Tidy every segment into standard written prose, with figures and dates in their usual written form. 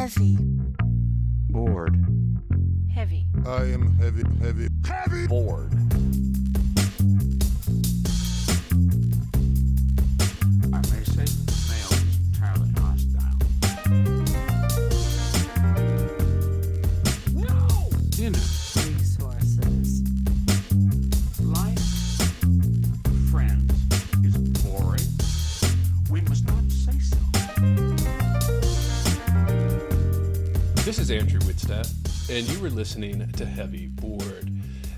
Heavy. Bored. Heavy. I am heavy. Bored. I may say that the male is entirely hostile. No! Dinner. Resources. Life, friends, is boring. We must not say so. This is Andrew Whitstadt, and you were listening to Heavy Bored.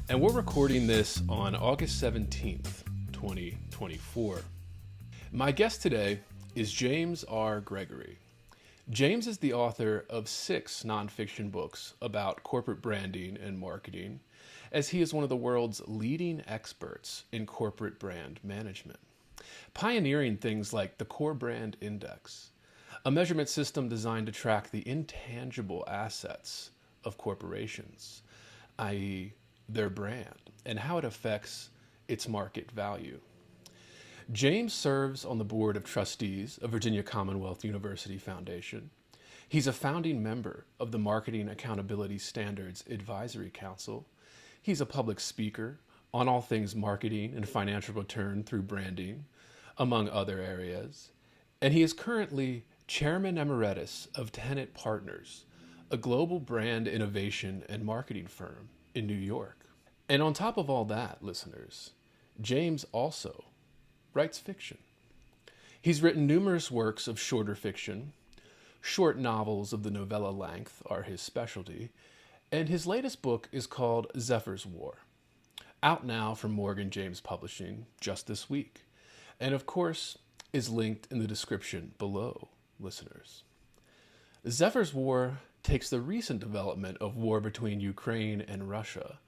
And we're recording this on August 17th, 2024. My guest today is James R. Gregory. James is the author of 6 nonfiction books about corporate branding and marketing, as he is one of the world's leading experts in corporate brand management, pioneering things like the Core Brand Index, a measurement system designed to track the intangible assets of corporations, i.e., their brand, and how it affects its market value. James serves on the board of trustees of Virginia Commonwealth University Foundation. He's a founding member of the Marketing Accountability Standards Advisory Council. He's a public speaker on all things marketing and financial return through branding, among other areas. And he is currently Chairman Emeritus of Tenet Partners, a global brand innovation and marketing firm in New York. And on top of all that, listeners, James also writes fiction. He's written numerous works of shorter fiction. Short novels of the novella length are his specialty, and his latest book is called Zephyr's War, out now from Morgan James Publishing just this week, and of course is linked in the description below, listeners. Zephyr's War takes the recent development of war between Ukraine and Russia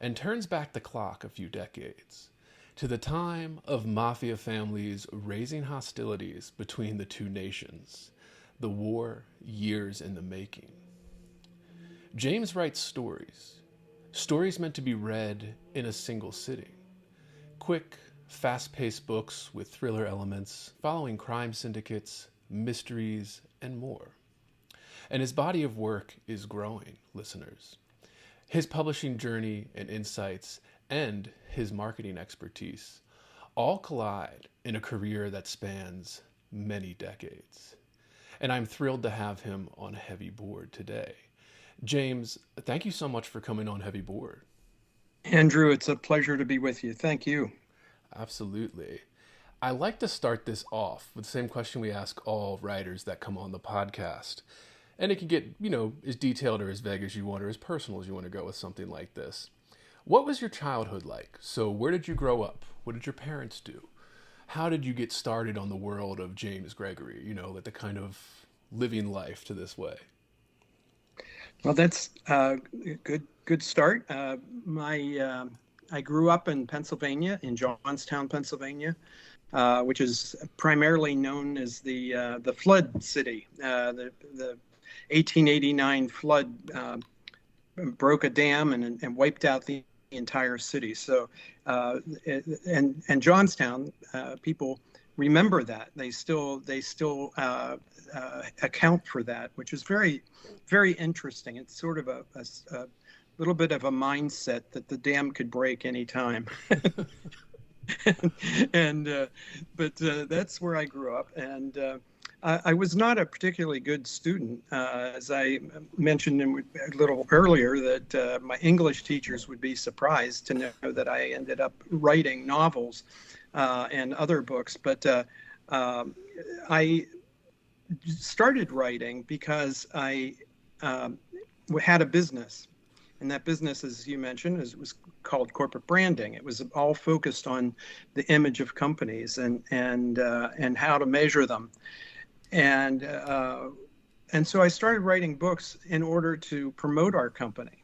and turns back the clock a few decades to the time of mafia families raising hostilities between the two nations, the war years in the making. James writes stories meant to be read in a single sitting. Quick, fast-paced books with thriller elements, following crime syndicates, mysteries, and more. And his body of work is growing, listeners. His publishing journey and insights and his marketing expertise all collide in a career that spans many decades. And I'm thrilled to have him on Heavy Bored today. James, thank you so much for coming on Heavy Bored. Andrew, it's a pleasure to be with you. Thank you. Absolutely. I like to start this off with the same question we ask all writers that come on the podcast. And it can get, as detailed or as vague as you want or as personal as you want to go with something like this. What was your childhood like? So where did you grow up? What did your parents do? How did you get started on the world of James Gregory, like the kind of living life to this way? Well, that's a good start. I grew up in Pennsylvania, in Johnstown, Pennsylvania, which is primarily known as the flood city. The 1889 flood broke a dam and wiped out the entire city. So, and Johnstown, people remember that. They still account for that, which is very, very interesting. It's sort of a little bit of a mindset that the dam could break anytime. But that's where I grew up, and I was not a particularly good student. As I mentioned a little earlier, that my English teachers would be surprised to know that I ended up writing novels and other books. But I started writing because I had a business. And that business, as you mentioned, was called corporate branding. It was all focused on the image of companies and how to measure them. And so I started writing books in order to promote our company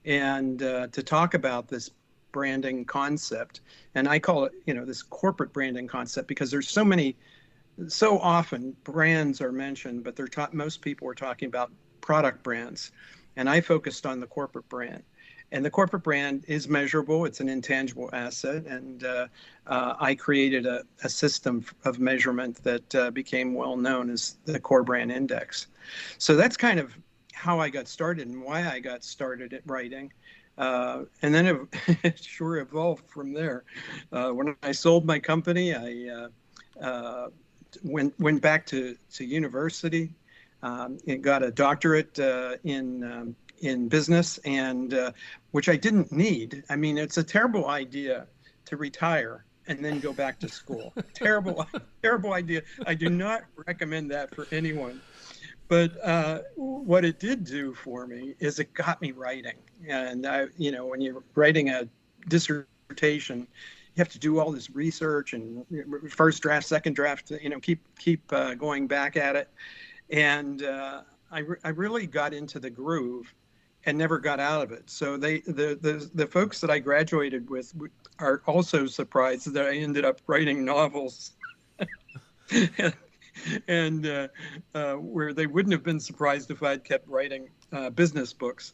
and to talk about this branding concept. And I call it, this corporate branding concept, because there's so often brands are mentioned, but most people are talking about product brands. And I focused on the corporate brand. And the corporate brand is measurable. It's an intangible asset. And I created a system of measurement that became well known as the Core Brand Index. So that's kind of how I got started and why I got started at writing. And then it sure evolved from there. When I sold my company, I went back to university and got a doctorate in business, and which I didn't need. I mean, it's a terrible idea to retire and then go back to school. Terrible idea. I do not recommend that for anyone. But what it did do for me is it got me writing. And when you're writing a dissertation, you have to do all this research and first draft, second draft. Keep going back at it. And I really got into the groove and never got out of it. So the folks that I graduated with are also surprised that I ended up writing novels. And where they wouldn't have been surprised if I'd kept writing business books.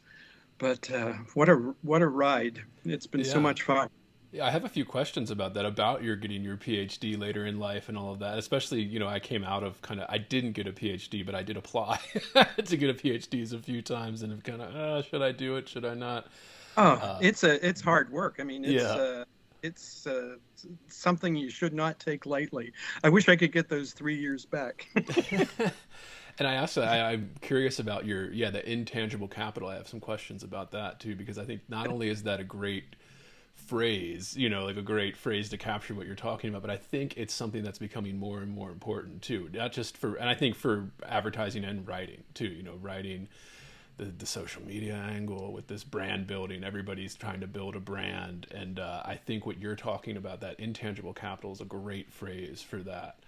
But what a ride. It's been so much fun. Yeah, I have a few questions about that, about your getting your PhD later in life and all of that. Especially, I came out of I didn't get a PhD, but I did apply to get a PhD a few times, and have kind of, should I do it? Should I not? It's hard work. I mean, it's something you should not take lightly. I wish I could get those 3 years back. And I'm curious about the intangible capital. I have some questions about that too, because I think not only is that a great phrase, like a great phrase to capture what you're talking about, but I think it's something that's becoming more and more important too, not just and I think for advertising and writing too, writing the social media angle with this brand building. Everybody's trying to build a brand. And I think what you're talking about, that intangible capital, is a great phrase for that.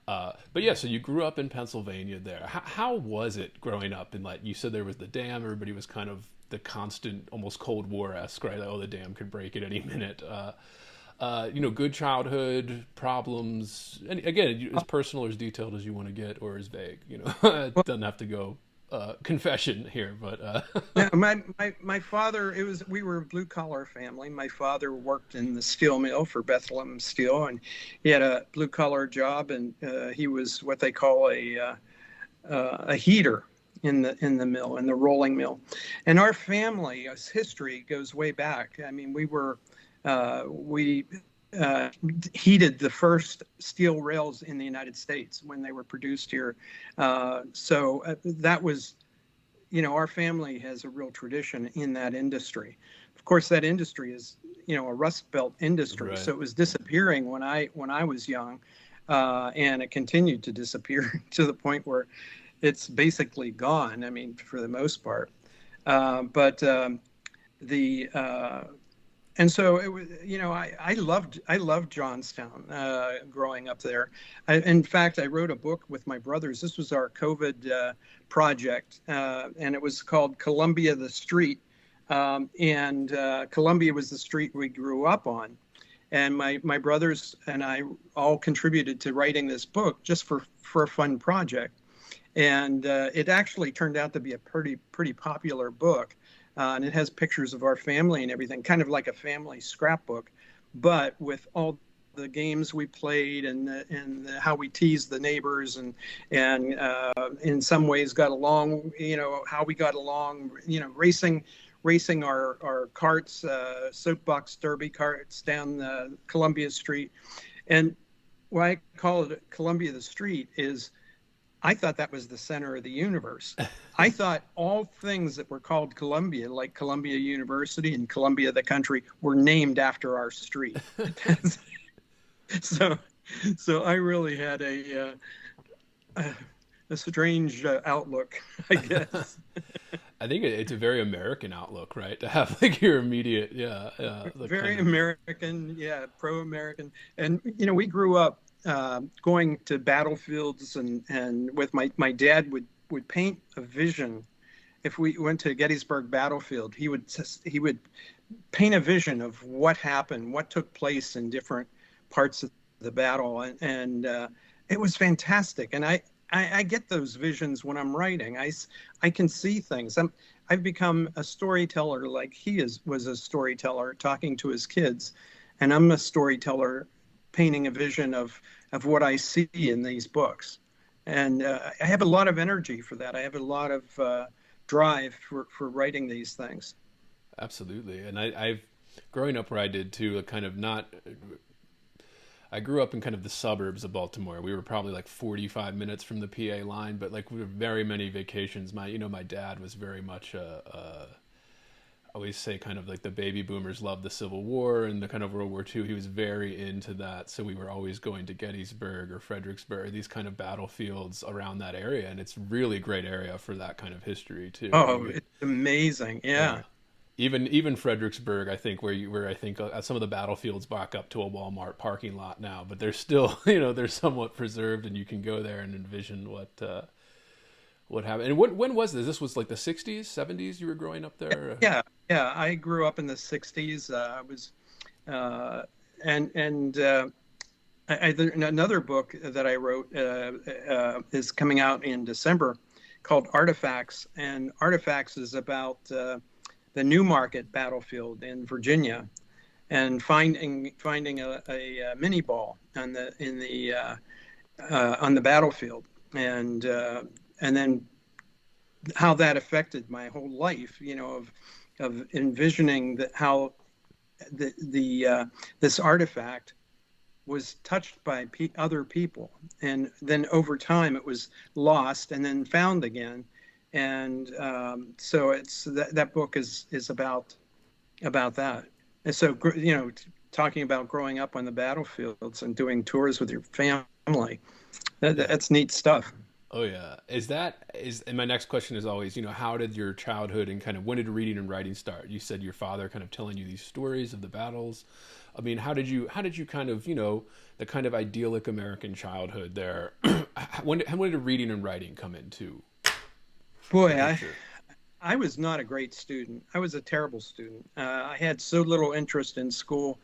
But yeah, so you grew up in Pennsylvania there. How was it growing up? And you said there was the dam, everybody was kind of the constant, almost Cold War-esque, right? The dam could break at any minute. Good childhood problems. And again, as personal or as detailed as you want to get, or as vague, it doesn't have to go confession here, but yeah, my father, we were a blue collar family. My father worked in the steel mill for Bethlehem Steel, and he had a blue collar job, and he was what they call a heater in the mill, in the rolling mill. And our family's history goes way back. I mean, we heated the first steel rails in the United States when they were produced here. So that was, our family has a real tradition in that industry. Of course, that industry is, a Rust Belt industry. Right. So it was disappearing when I was young, and it continued to disappear to the point where it's basically gone. I mean, for the most part. And so it was, I loved Johnstown growing up there. In fact, I wrote a book with my brothers. This was our COVID project, and it was called Columbia the Street. And Columbia was the street we grew up on. And my brothers and I all contributed to writing this book just for a fun project. And it actually turned out to be a pretty popular book. And it has pictures of our family and everything, kind of like a family scrapbook, but with all the games we played and how we teased the neighbors and in some ways got along, how we got along, racing our carts, soapbox derby carts down Columbia Street. And why I call it Columbia the Street is I thought that was the center of the universe. I thought all things that were called Columbia, like Columbia University and Columbia the country, were named after our street. So I really had a strange outlook, I guess. I think it's a very American outlook, right? To have your immediate, very American, pro-American, and we grew up going to battlefields and with my dad would paint a vision. If we went to Gettysburg battlefield, he would paint a vision of what happened, what took place in different parts of the battle, and it was fantastic. And I I get those visions when I'm writing. I can see things. I've become a storyteller like was a storyteller talking to his kids, and I'm a storyteller painting a vision of what I see in these books. And I have a lot of energy for that. I have a lot of drive for writing these things. Absolutely. And I've growing up where I did too, kind of not. I grew up in kind of the suburbs of Baltimore. We were probably like 45 minutes from the PA line, but like we were very many vacations. My dad was very much I always say kind of like the baby boomers loved the Civil War and the kind of World War II. He was very into that. So we were always going to Gettysburg or Fredericksburg, these kind of battlefields around that area. And it's really a great area for that kind of history too. Oh, it's amazing. Yeah. Even Fredericksburg, I think, where I think some of the battlefields back up to a Walmart parking lot now, but they're still, they're somewhat preserved, and you can go there and envision what happened. And when was this? This was like the 60s, 70s. You were growing up there. Yeah. I grew up in the 60s. I was, another book that I wrote is coming out in December, called Artifacts, and Artifacts is about the Newmarket battlefield in Virginia, and finding a mini ball on the battlefield, and then how that affected my whole life, of envisioning how this artifact was touched by other people, and then over time it was lost and then found again. And so it's that book is about that. And so, talking about growing up on the battlefields and doing tours with your family, that's neat stuff. Oh yeah. And my next question is always, how did your childhood and kind of when did reading and writing start? You said your father kind of telling you these stories of the battles. I mean, how did you kind of, the kind of idyllic American childhood there? when did reading and writing come into? Boy, I was not a great student. I was a terrible student. I had so little interest in school.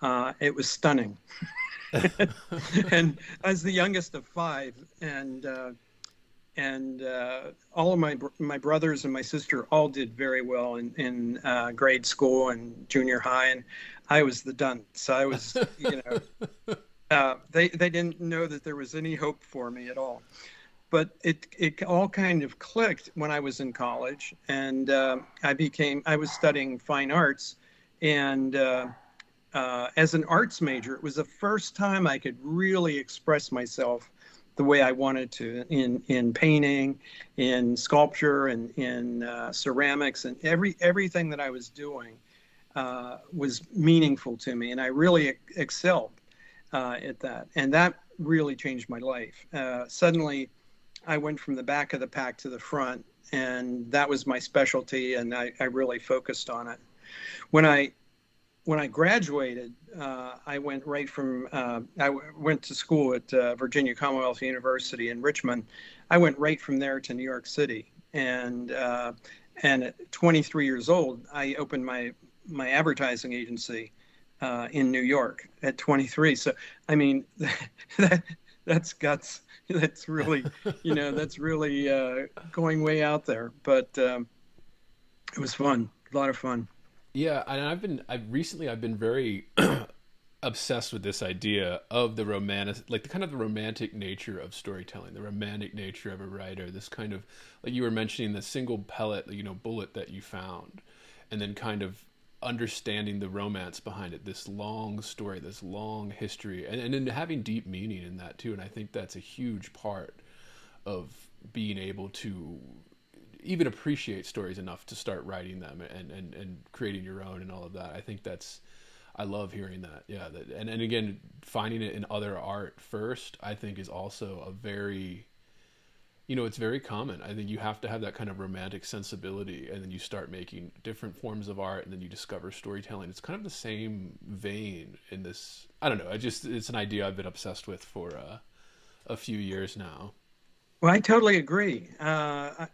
It was stunning. And I was the youngest of five, and all of my brothers and my sister all did very well in grade school and junior high, and I was the dunce. I was, they didn't know that there was any hope for me at all. But it all kind of clicked when I was in college, and I was studying fine arts, and as an arts major, it was the first time I could really express myself the way I wanted to in painting, in sculpture, and in ceramics, and everything that I was doing was meaningful to me, and I really excelled at that, and that really changed my life. Suddenly, I went from the back of the pack to the front, and that was my specialty, and I really focused on it. When I graduated, I went right from, I went to school at Virginia Commonwealth University in Richmond. I went right from there to New York City, and at 23 years old, I opened my advertising agency in New York at 23. So, I mean, that's guts. That's really, going way out there. But it was fun, a lot of fun. Yeah, and I've been very obsessed with this idea of the romantic, like the kind of the romantic nature of storytelling, the romantic nature of a writer. This kind of, like you were mentioning, the single pellet, bullet that you found, and then kind of understanding the romance behind it, this long story, this long history, and then having deep meaning in that too. And I think that's a huge part of being able to even appreciate stories enough to start writing them and creating your own and all of that. I think I love hearing that. Yeah. And again, finding it in other art first, I think is also a very, it's very common. I think you have to have that kind of romantic sensibility, and then you start making different forms of art, and then you discover storytelling. It's kind of the same vein in this. I don't know. It's an idea I've been obsessed with for a few years now. Well, I totally agree. It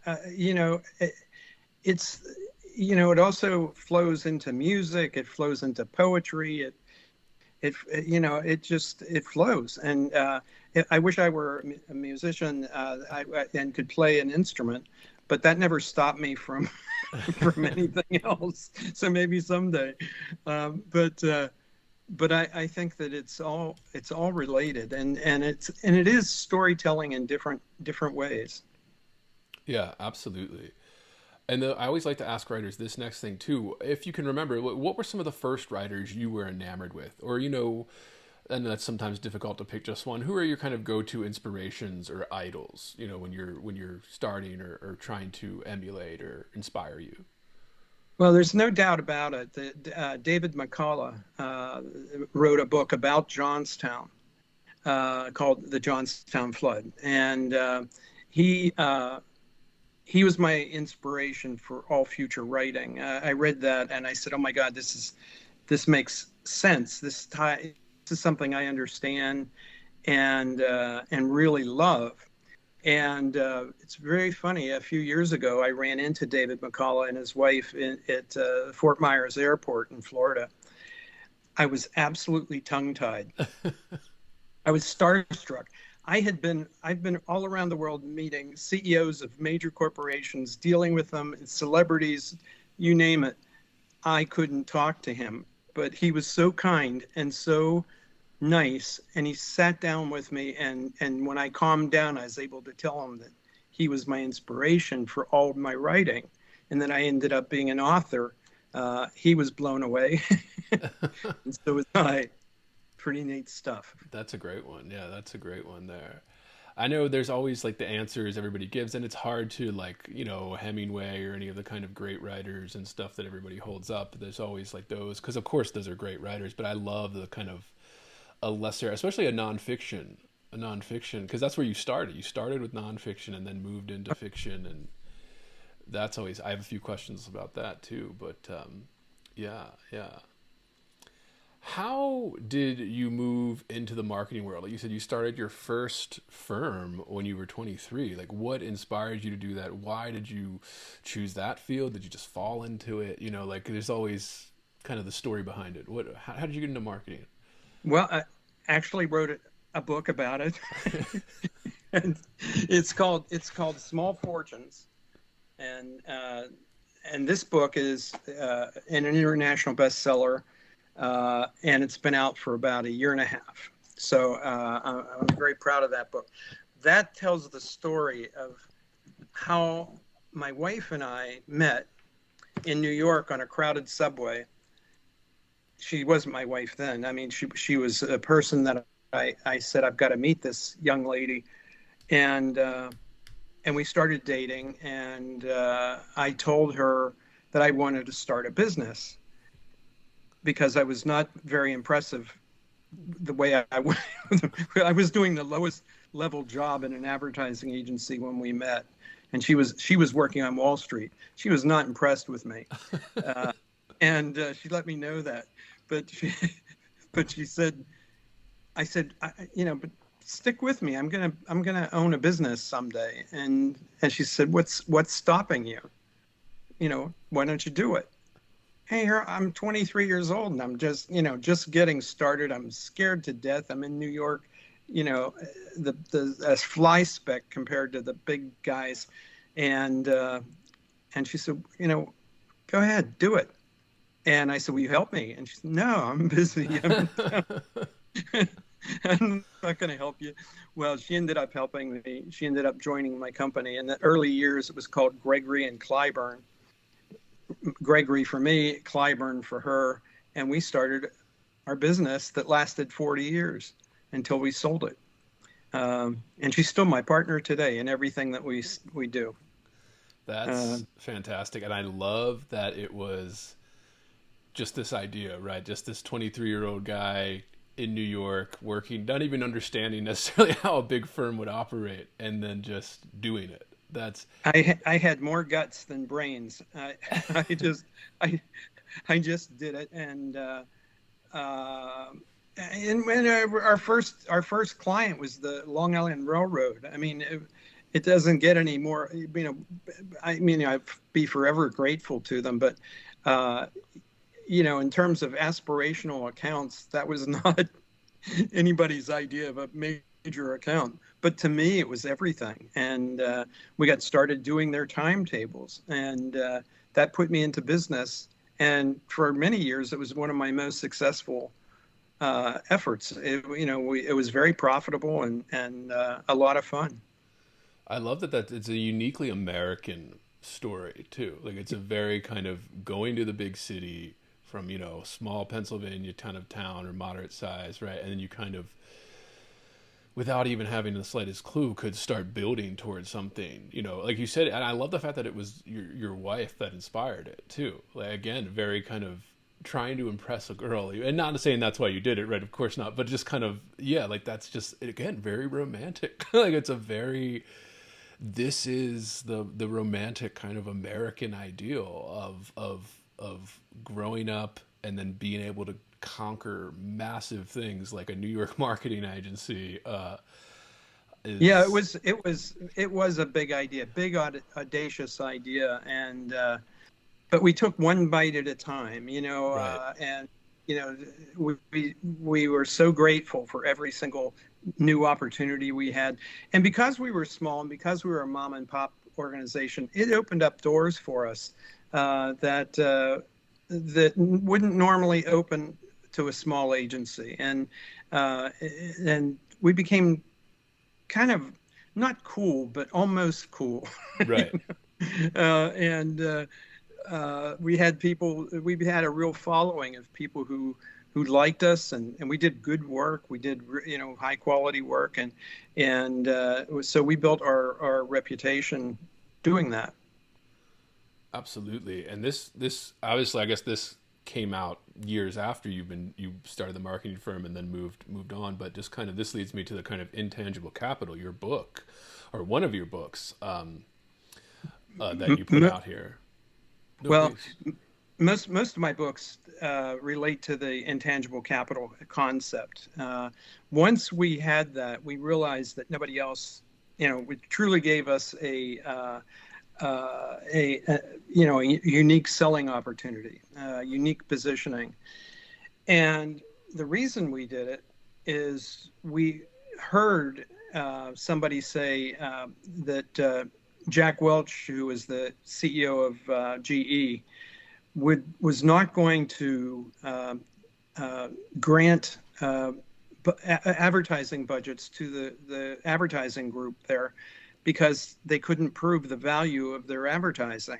also flows into music. It flows into poetry. it flows. And I wish I were a musician and could play an instrument, but that never stopped me from from anything else. So maybe someday. But I think that it's all related, and it is storytelling in different ways. Yeah, absolutely. And I always like to ask writers this next thing too. If you can remember, what were some of the first writers you were enamored with, or and that's sometimes difficult to pick just one. Who are your kind of go-to inspirations or idols? When you're starting or trying to emulate or inspire you. Well, there's no doubt about it that David McCullough wrote a book about Johnstown called The Johnstown Flood, and he was my inspiration for all future writing. I read that and I said, "Oh my God, this makes sense. This is something I understand and really love." And it's very funny. A few years ago, I ran into David McCullough and his wife at Fort Myers Airport in Florida. I was absolutely tongue-tied. I was starstruck. I've been all around the world meeting CEOs of major corporations, dealing with them, celebrities, you name it. I couldn't talk to him, but he was so kind and so nice, and he sat down with me, and when I calmed down, I was able to tell him that he was my inspiration for all of my writing, and that I ended up being an author. He was blown away, and so was I. Pretty neat stuff. That's a great one. Yeah, that's a great one there. I know there's always like the answers everybody gives, and it's hard to Hemingway or any of the kind of great writers and stuff that everybody holds up. There's always like those, because of course those are great writers, but I love the kind of a lesser, especially a nonfiction, because that's where you started. You started with nonfiction and then moved into fiction, and that's always. I have a few questions about that too, but yeah. How did you move into the marketing world? Like you said, you started your first firm when you were 23. Like, what inspired you to do that? Why did you choose that field? Did you just fall into it? There's always kind of the story behind it. How did you get into marketing? Well, I actually wrote a book about it, and it's called Small Fortunes, and this book is an international bestseller. And it's been out for about a year and a half. So I'm very proud of that book. That tells the story of how my wife and I met in New York on a crowded subway. She wasn't my wife then. I mean, she was a person that I said, I've got to meet this young lady. And we started dating, and I told her that I wanted to start a business, because I was not very impressive the way I was doing the lowest level job in an advertising agency when we met. And she was working on Wall Street. She was not impressed with me. And she let me know that. But she said, I said, but stick with me. I'm gonna own a business someday. And she said, what's stopping you? Why don't you do it? Hey, I'm 23 years old, and I'm just getting started. I'm scared to death. I'm in New York, the fly speck compared to the big guys. And she said, go ahead, do it. And I said, will you help me? And she said, no, I'm busy. I'm not going to help you. Well, she ended up helping me. She ended up joining my company. In the early years, it was called Gregory and Clyburn. Gregory for me, Clyburn for her, and we started our business that lasted 40 years until we sold it. And she's still my partner today in everything that we do. That's fantastic, and I love that it was just this idea, right? Just this 23-year-old guy in New York working, not even understanding necessarily how a big firm would operate, and then just doing it. I had more guts than brains. I just did it, and when our first client was the Long Island Railroad. I mean, it doesn't get any more. I'd be forever grateful to them, but in terms of aspirational accounts, that was not anybody's idea of a major account. But to me, it was everything. And we got started doing their timetables, and that put me into business. And for many years, it was one of my most successful efforts. It was very profitable and a lot of fun. I love that it's a uniquely American story too. Like it's a very kind of going to the big city from, small Pennsylvania kind of town or moderate size, right? And then you kind of, without even having the slightest clue, could start building towards something, like you said. And I love the fact that it was your wife that inspired it too. Like, again, very kind of trying to impress a girl, and not saying that's why you did it, right? Of course not, but just kind of, yeah, like that's just, again, very romantic. Like it's a very, this is the romantic kind of American ideal of growing up and then being able to conquer massive things like a New York marketing agency. Yeah, it was a big idea, big audacious idea, and but we took one bite at a time, Right. and we were so grateful for every single new opportunity we had, and because we were small and because we were a mom and pop organization, it opened up doors for us that wouldn't normally open to a small agency, and we became kind of not cool, but almost cool. Right. And we had a real following of people who liked us, and we did good work. We did, high quality work, and so we built our reputation doing that. Absolutely. And this obviously, I guess this came out years after you started the marketing firm and then moved on. But just kind of, this leads me to the kind of intangible capital, your book, or one of your books, that you put out here. No, Well, please. most of my books relate to the intangible capital concept. Once we had that, we realized that nobody else, it truly gave us a unique selling opportunity, unique positioning. And the reason we did it is we heard somebody say that Jack Welch, who was the CEO of GE, was not going to grant advertising budgets to the advertising group there because they couldn't prove the value of their advertising.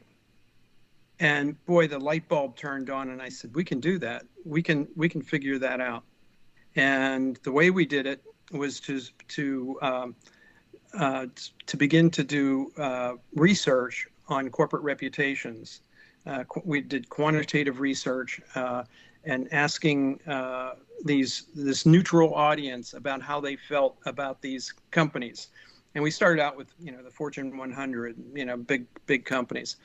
And boy, the light bulb turned on, and I said, we can do that. We can figure that out. And the way we did it was to begin to do research on corporate reputations. We did quantitative research and asking this neutral audience about how they felt about these companies. And we started out with the Fortune 100, big companies,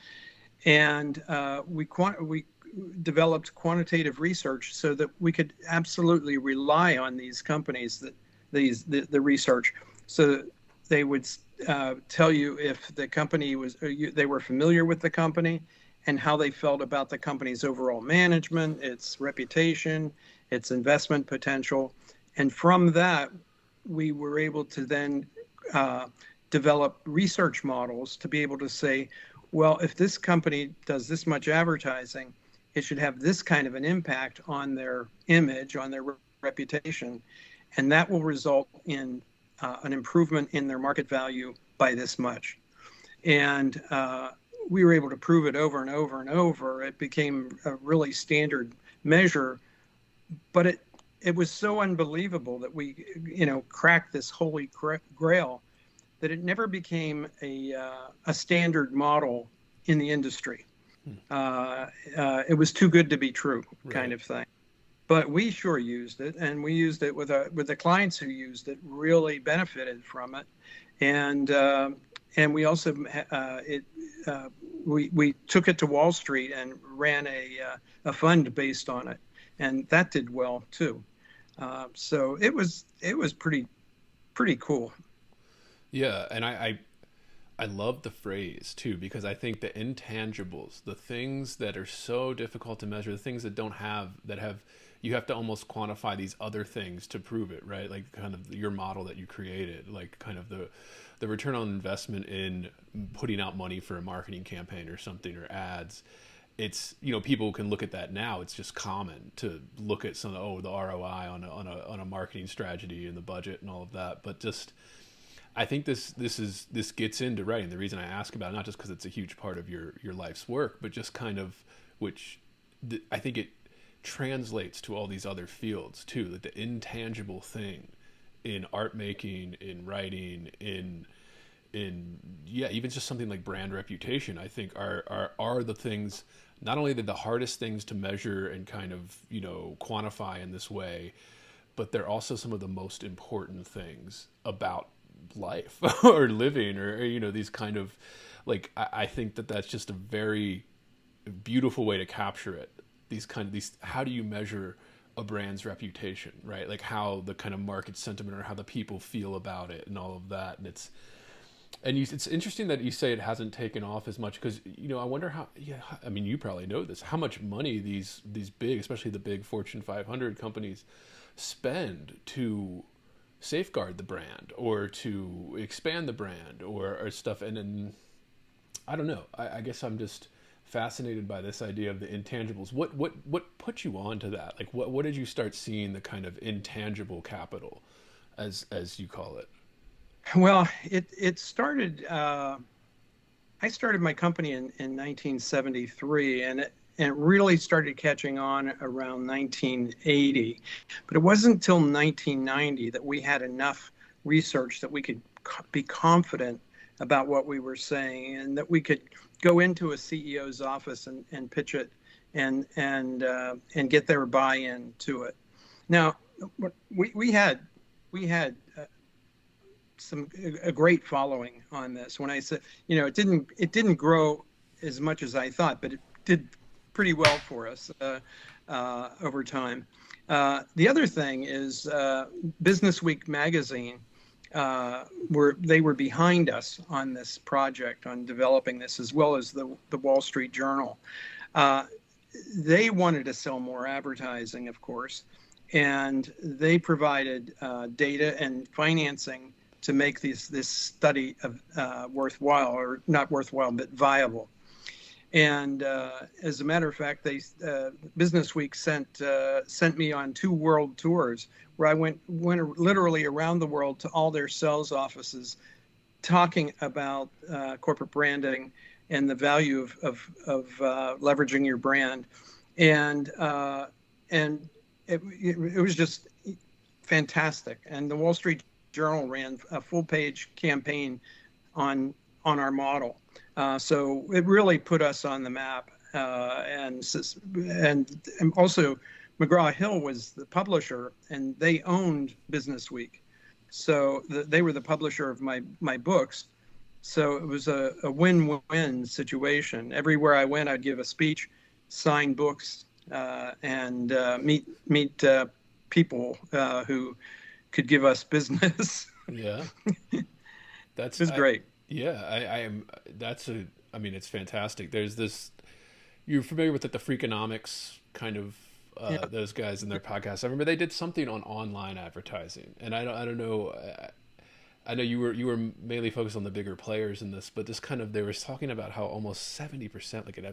and we developed quantitative research so that we could absolutely rely on these companies, the research, so that they would tell you if the company they were familiar with the company and how they felt about the company's overall management, its reputation, its investment potential. And from that, we were able to then develop research models to be able to say, well, if this company does this much advertising, it should have this kind of an impact on their image, on their reputation, and that will result in an improvement in their market value by this much. And we were able to prove it over and over and over. It became a really standard measure, but it was so unbelievable that we, cracked this holy grail that it never became a standard model in the industry. It was too good to be true, kind of thing. But we sure used it, and we used it with the clients who used it really benefited from it, and we also we took it to Wall Street and ran a fund based on it, and that did well too. So it was pretty cool. Yeah, and I love the phrase too, because I think the intangibles, the things that are so difficult to measure, the things that don't have, that have, you have to almost quantify these other things to prove it, right? Like kind of your model that you created, like kind of the return on investment in putting out money for a marketing campaign or something, or ads. It's, you know, people can look at that now. It's just common to look at some, oh, the ROI on a marketing strategy and the budget and all of that. But just, I think this gets into writing. The reason I ask about it, not just because it's a huge part of your life's work, but just kind of, I think it translates to all these other fields too. Like the intangible thing in art making, in writing, in yeah, even just something like brand reputation, I think are the things, not only the hardest things to measure and kind of, you know, quantify in this way, but they're also some of the most important things about life or living, or you know, these kind of, like, I think that's just a very beautiful way to capture it. These how do you measure a brand's reputation, right? Like how the kind of market sentiment, or how the people feel about it and all of that. And it's interesting that you say it hasn't taken off as much, because, you know, I wonder how, yeah, I mean, you probably know this, how much money these big, especially the big Fortune 500 companies, spend to safeguard the brand or to expand the brand or stuff. And then, I don't know, I guess I'm just fascinated by this idea of the intangibles. What put you on to that? Like, what did you start seeing the kind of intangible capital, as you call it? Well, it started. I started my company in 1973, and it really started catching on around 1980. But it wasn't until 1990 that we had enough research that we could be confident about what we were saying, and that we could go into a CEO's office and pitch it and get their buy-in to it. Now, we had a great following on this. When I said, you know, it didn't grow as much as I thought, but it did pretty well for us over time. The other thing is Business Week magazine. They were behind us on this project, on developing this, as well as the Wall Street Journal. They wanted to sell more advertising, of course, and they provided data and financing to make this study of worthwhile, or not worthwhile, but viable. And as a matter of fact, Business Week sent me on 2 world tours, where I went literally around the world to all their sales offices, talking about corporate branding and the value of leveraging your brand, and it was just fantastic. And the Wall Street Journal ran a full-page campaign on our model. So it really put us on the map. And also, McGraw-Hill was the publisher, and they owned Business Week. So they were the publisher of my books. So it was a win-win situation. Everywhere I went, I'd give a speech, sign books, and meet people who could give us business. Yeah, it was great. Yeah, I mean, it's fantastic. There's this, you're familiar with the Freakonomics kind of, those guys in their podcast. I remember they did something on online advertising, and I don't know. I know you were mainly focused on the bigger players in this, but this kind of, they were talking about how almost 70%, like an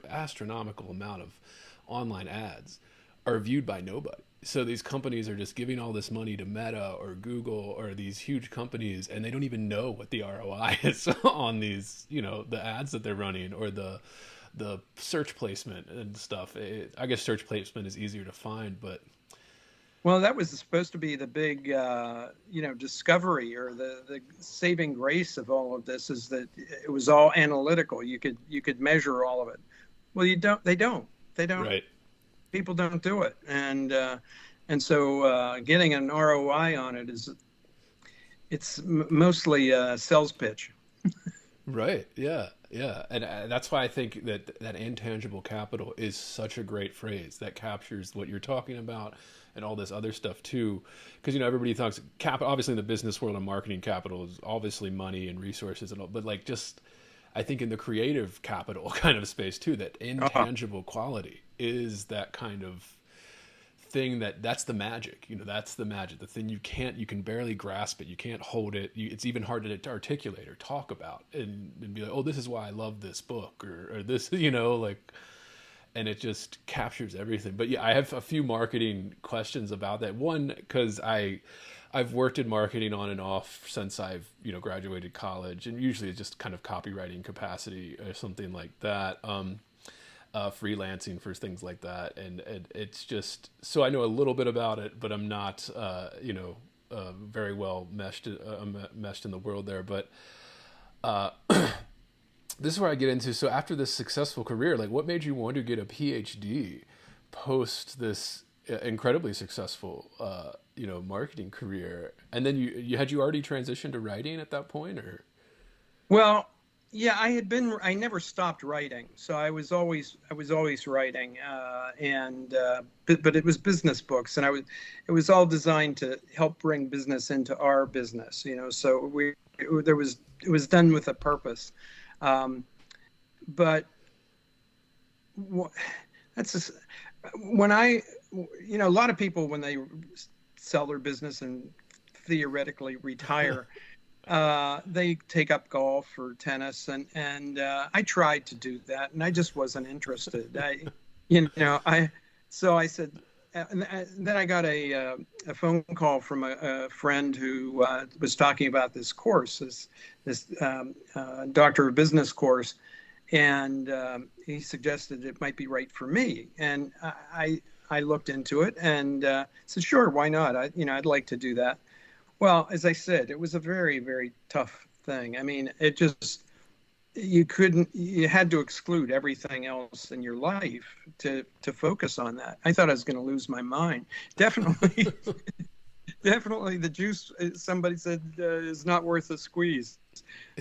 astronomical amount of online ads, are viewed by nobody. So these companies are just giving all this money to Meta or Google or these huge companies, and they don't even know what the ROI is on these, you know, the ads that they're running, or the search placement and stuff. I guess search placement is easier to find, but. Well, that was supposed to be the big, discovery, or the saving grace of all of this, is that it was all analytical. You could measure all of it. Well, they don't. Right. People don't do it, and so getting an ROI on it it's mostly a sales pitch. Right. Yeah. Yeah, and that's why I think that intangible capital is such a great phrase that captures what you're talking about and all this other stuff too. Because everybody talks capital. Obviously, in the business world, and marketing capital is obviously money and resources and all. But like, just I think in the creative capital kind of space too, that intangible quality is that kind of thing that's the magic. That's the magic. The thing you can barely grasp it. You can't hold it. It's even hard to articulate or talk about and be like, oh, this is why I love this book or this, like, and it just captures everything. But yeah, I have a few marketing questions about that. One, because I've worked in marketing on and off since I've, graduated college, and usually it's just kind of copywriting capacity or something like that. Freelancing for things like that, and it's just so I know a little bit about it, but I'm not very well meshed in the world there. But this is where I get into. So after this successful career, like, what made you want to get a PhD post this incredibly successful marketing career? And then you already transitioned to writing at that point, or? Well, yeah, I never stopped writing. So I was always writing, but it was business books, and it was all designed to help bring business into our business, so it was done with a purpose. But that's just, when a lot of people, when they sell their business and theoretically retire, they take up golf or tennis, and I tried to do that, and I just wasn't interested. So I said, and then I got a phone call from a friend who was talking about this course, this Doctor of Business course, and he suggested it might be right for me, and I looked into it and said, sure, why not? I'd like to do that. Well, as I said, it was a very, very tough thing. I mean, you had to exclude everything else in your life to focus on that. I thought I was going to lose my mind. Definitely, definitely the juice, somebody said, is not worth a squeeze.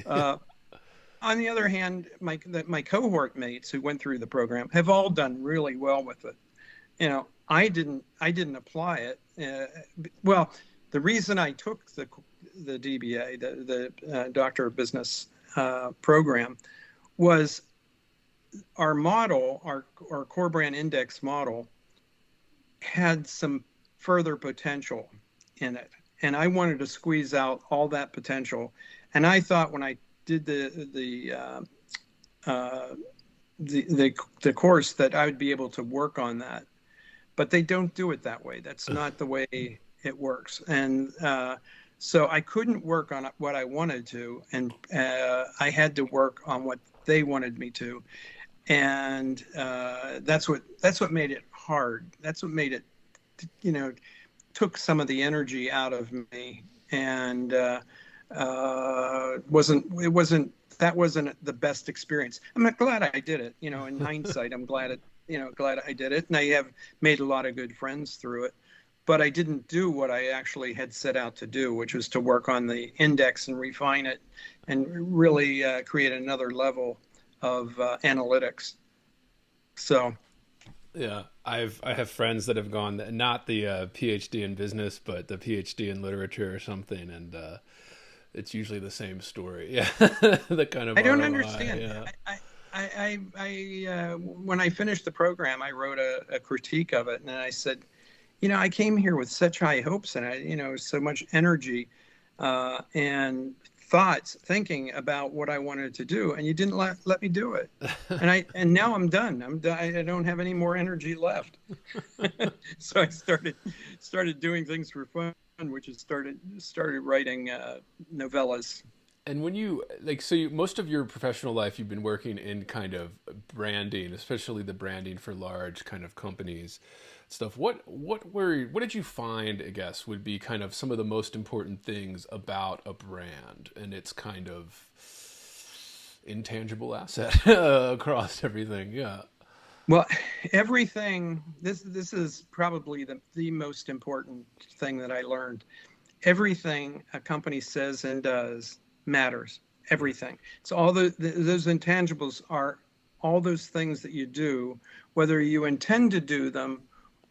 On the other hand, my cohort mates who went through the program have all done really well with it. I didn't apply it. Well, the reason I took the DBA, the Doctor of Business program, was our model, our core brand index model, had some further potential in it, and I wanted to squeeze out all that potential. And I thought when I did the course that I would be able to work on that, but they don't do it that way. That's not the way it works. And so I couldn't work on what I wanted to, and I had to work on what they wanted me to. And that's what made it hard. That's what made it, took some of the energy out of me. And that wasn't the best experience. I'm glad I did it. In hindsight, I'm glad I did it. And I have made a lot of good friends through it. But I didn't do what I actually had set out to do, which was to work on the index and refine it and really create another level of analytics. So, yeah, I have friends that have gone, not the PhD in business, but the PhD in literature or something, and it's usually the same story. Yeah, the kind of I don't ROI, understand. Yeah. I when I finished the program, I wrote a critique of it, and I said, I came here with such high hopes and so much energy and thoughts, thinking about what I wanted to do, and you didn't let me do it. And now I'm done. I don't have any more energy left. So I started doing things for fun, which is started writing novellas. And when you most of your professional life, you've been working in kind of branding, especially the branding for large kind of companies. Stuff. What did you find, I guess, would be kind of some of the most important things about a brand and its kind of intangible asset across everything? Yeah. Well, everything. This is probably the most important thing that I learned. Everything a company says and does matters. everything. So all those intangibles are all those things that you do, whether you intend to do them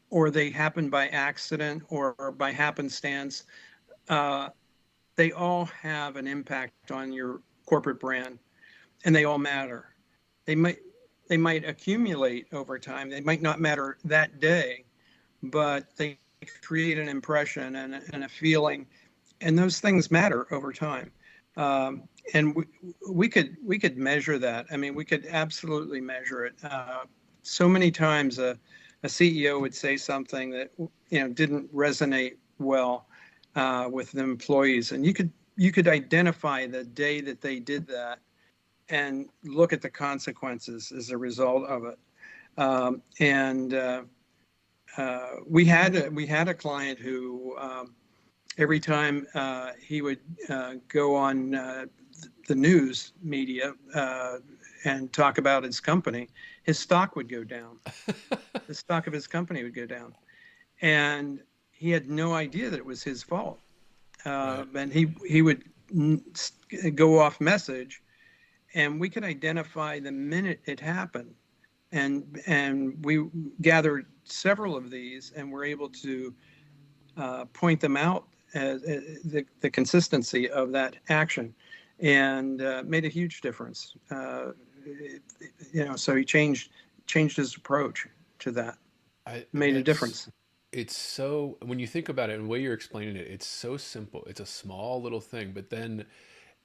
or they happen by accident or by happenstance. Uh, they all have an impact on your corporate brand, and they all matter. They might they might accumulate over time. They might not matter that day, but they create an impression and a feeling, and those things matter over time. And we could measure that. I mean, we could absolutely measure it. So many times a CEO would say something that didn't resonate well with the employees, and you could identify the day that they did that and look at the consequences as a result of it. We had a client who every time he would go on the news media and talk about his company, his stock would go down. The stock of his company would go down, and he had no idea that it was his fault. Right. And he would go off message, and we could identify the minute it happened, and we gathered several of these, and were able to point them out as the consistency of that action, and made a huge difference. So he changed his approach to that. Made a difference. It's so, when you think about it and the way you're explaining it, it's so simple. It's a small little thing, but then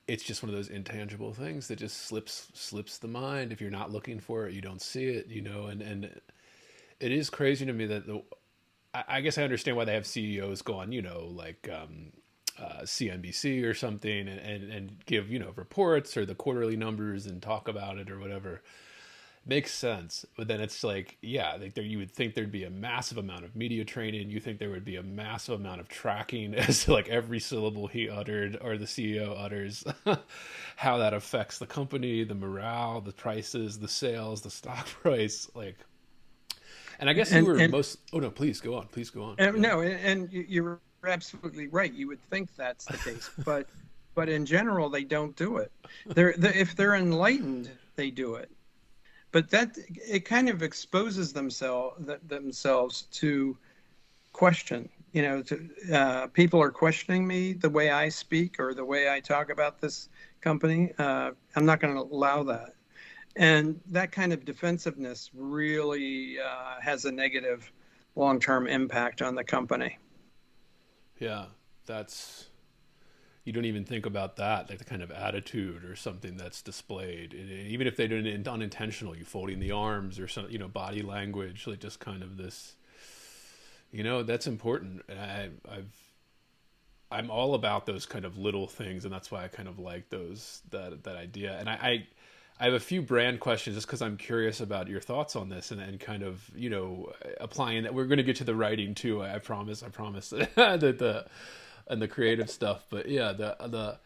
it's just one of those intangible things that just slips the mind. If you're not looking for it, you don't see it, and it is crazy to me that I guess I understand why they have CEOs go on, like CNBC or something, and give, reports or the quarterly numbers and talk about it or whatever. Makes sense. But then it's like, yeah, like you would think there'd be a massive amount of media training. You think there would be a massive amount of tracking as to like every syllable he uttered or the CEO utters, how that affects the company, the morale, the prices, the sales, the stock price. Like, and I guess oh no, please go on. Please go on. No, and you're absolutely right. You would think that's the case, but in general, they don't do it. If they're enlightened, they do it. But that it kind of exposes themselves to question. People are questioning me, the way I speak or the way I talk about this company. I'm not going to allow that. And that kind of defensiveness really has a negative long-term impact on the company. Yeah, you don't even think about that, like the kind of attitude or something that's displayed. And even if they do it unintentional, you folding the arms or some, body language, like just kind of this, that's important. And I'm all about those kind of little things, and that's why I kind of like that idea. And I have a few brand questions just because I'm curious about your thoughts on this and kind of, applying that. We're going to get to the writing too. I promise that and the creative stuff, but yeah, the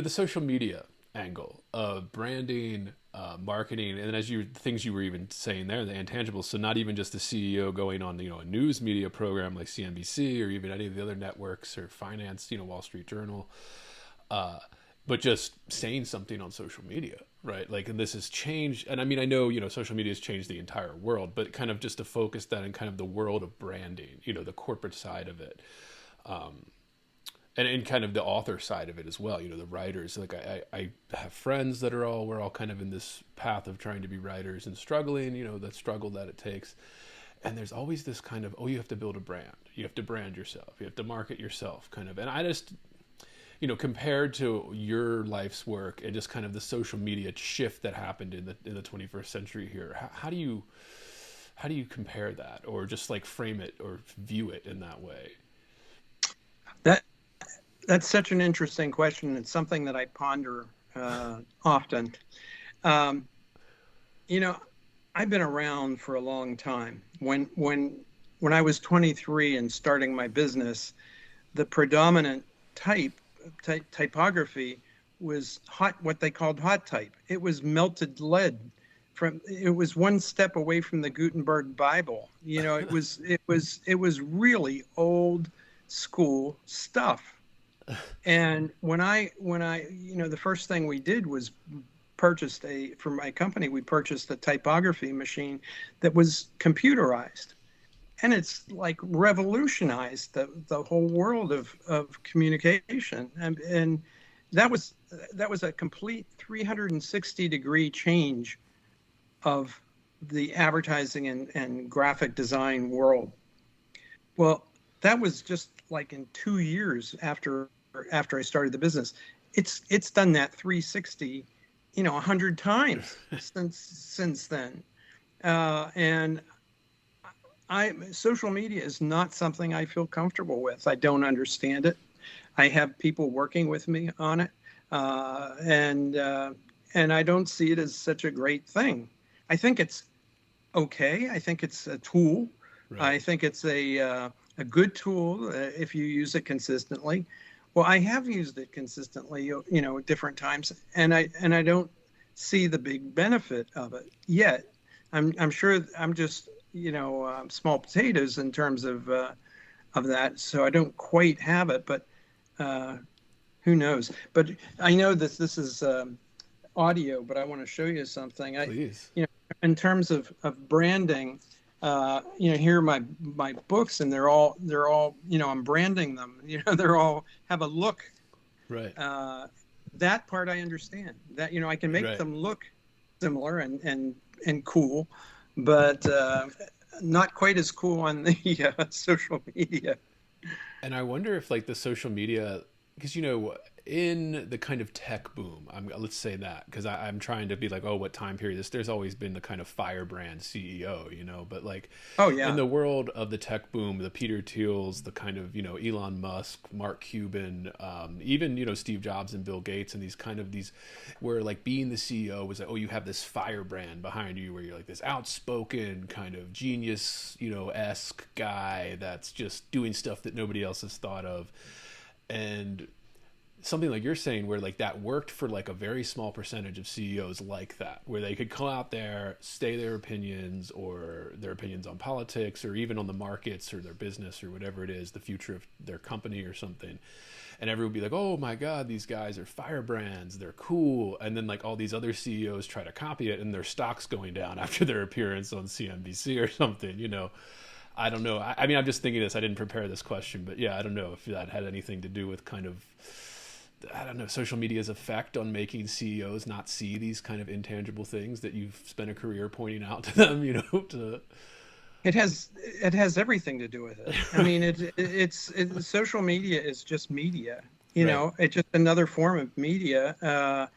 social media angle of branding, marketing, and things you were even saying there, the intangibles. So not even just the CEO going on, a news media program like CNBC or even any of the other networks or finance, Wall Street Journal, but just saying something on social media, right? Like, and this has changed. And I mean, I know, social media has changed the entire world, but kind of just to focus that in kind of the world of branding, the corporate side of it. And kind of the author side of it as well, the writers. Like I have friends that we're all kind of in this path of trying to be writers and struggling, the struggle that it takes. And there's always this kind of, you have to build a brand. You have to brand yourself. You have to market yourself kind of. And I just, compared to your life's work and just kind of the social media shift that happened in the 21st century here, how do you compare that or just like frame it or view it in that way? That's such an interesting question. It's something that I ponder often. I've been around for a long time. When I was 23 and starting my business, the predominant typography was what they called hot type. It was melted lead. It was one step away from the Gutenberg Bible. It was really old school stuff. And when I the first thing we did was for my company, we purchased a typography machine that was computerized, and it's like revolutionized the whole world of communication. And that was a complete 360-degree change of the advertising and graphic design world. Well, that was just like in 2 years after I started the business. It's done that 360, 100 times since then. And I social media is not something I feel comfortable with. I don't understand it. I have people working with me on it, and I don't see it as such a great thing. I think it's okay. I think it's a tool. Right. I think it's a good tool if you use it consistently. Well, I have used it consistently, at different times, and I don't see the big benefit of it yet. I'm sure I'm just small potatoes in terms of that, so I don't quite have it, but who knows? But I know this is audio, but I want to show you something. Please. In terms of branding, here are my books, and they're all I'm branding them. They're all have a look. Right. That part I understand. That I can make Right. them look similar and cool, but not quite as cool on the social media. And I wonder if like the social media, because in the kind of tech boom, let's say that, because I'm trying to be like, oh, what time period this? There's always been the kind of firebrand CEO, but like, Oh yeah. in the world of the tech boom, the Peter Thiels, the kind of Elon Musk, Mark Cuban, even Steve Jobs and Bill Gates, and these where like being the CEO was like, oh, you have this firebrand behind you, where you're like this outspoken kind of genius, esque guy that's just doing stuff that nobody else has thought of, and something like you're saying, where like that worked for like a very small percentage of CEOs like that, where they could come out there, say their opinions on politics, or even on the markets or their business or whatever it is, the future of their company or something. And everyone would be like, oh my God, these guys are firebrands. They're cool. And then like all these other CEOs try to copy it, and their stock's going down after their appearance on CNBC or something, I don't know. I mean, I'm just thinking this. I didn't prepare this question, but yeah, I don't know if that had anything to do with kind of, I don't know, social media's effect on making CEOs not see these kind of intangible things that you've spent a career pointing out to them, It has everything to do with it. I mean, it's social media is just media. Right. It's just another form of media.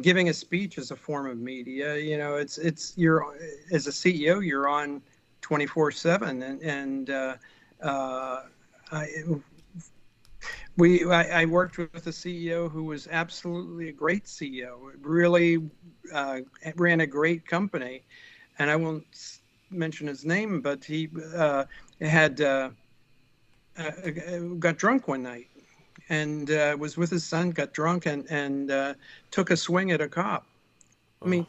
Giving a speech is a form of media. You're as a CEO, you're on 24/7, and I worked with a CEO who was absolutely a great CEO. Really ran a great company, and I won't mention his name, but he had got drunk one night, and was with his son, got drunk, and took a swing at a cop. I mean,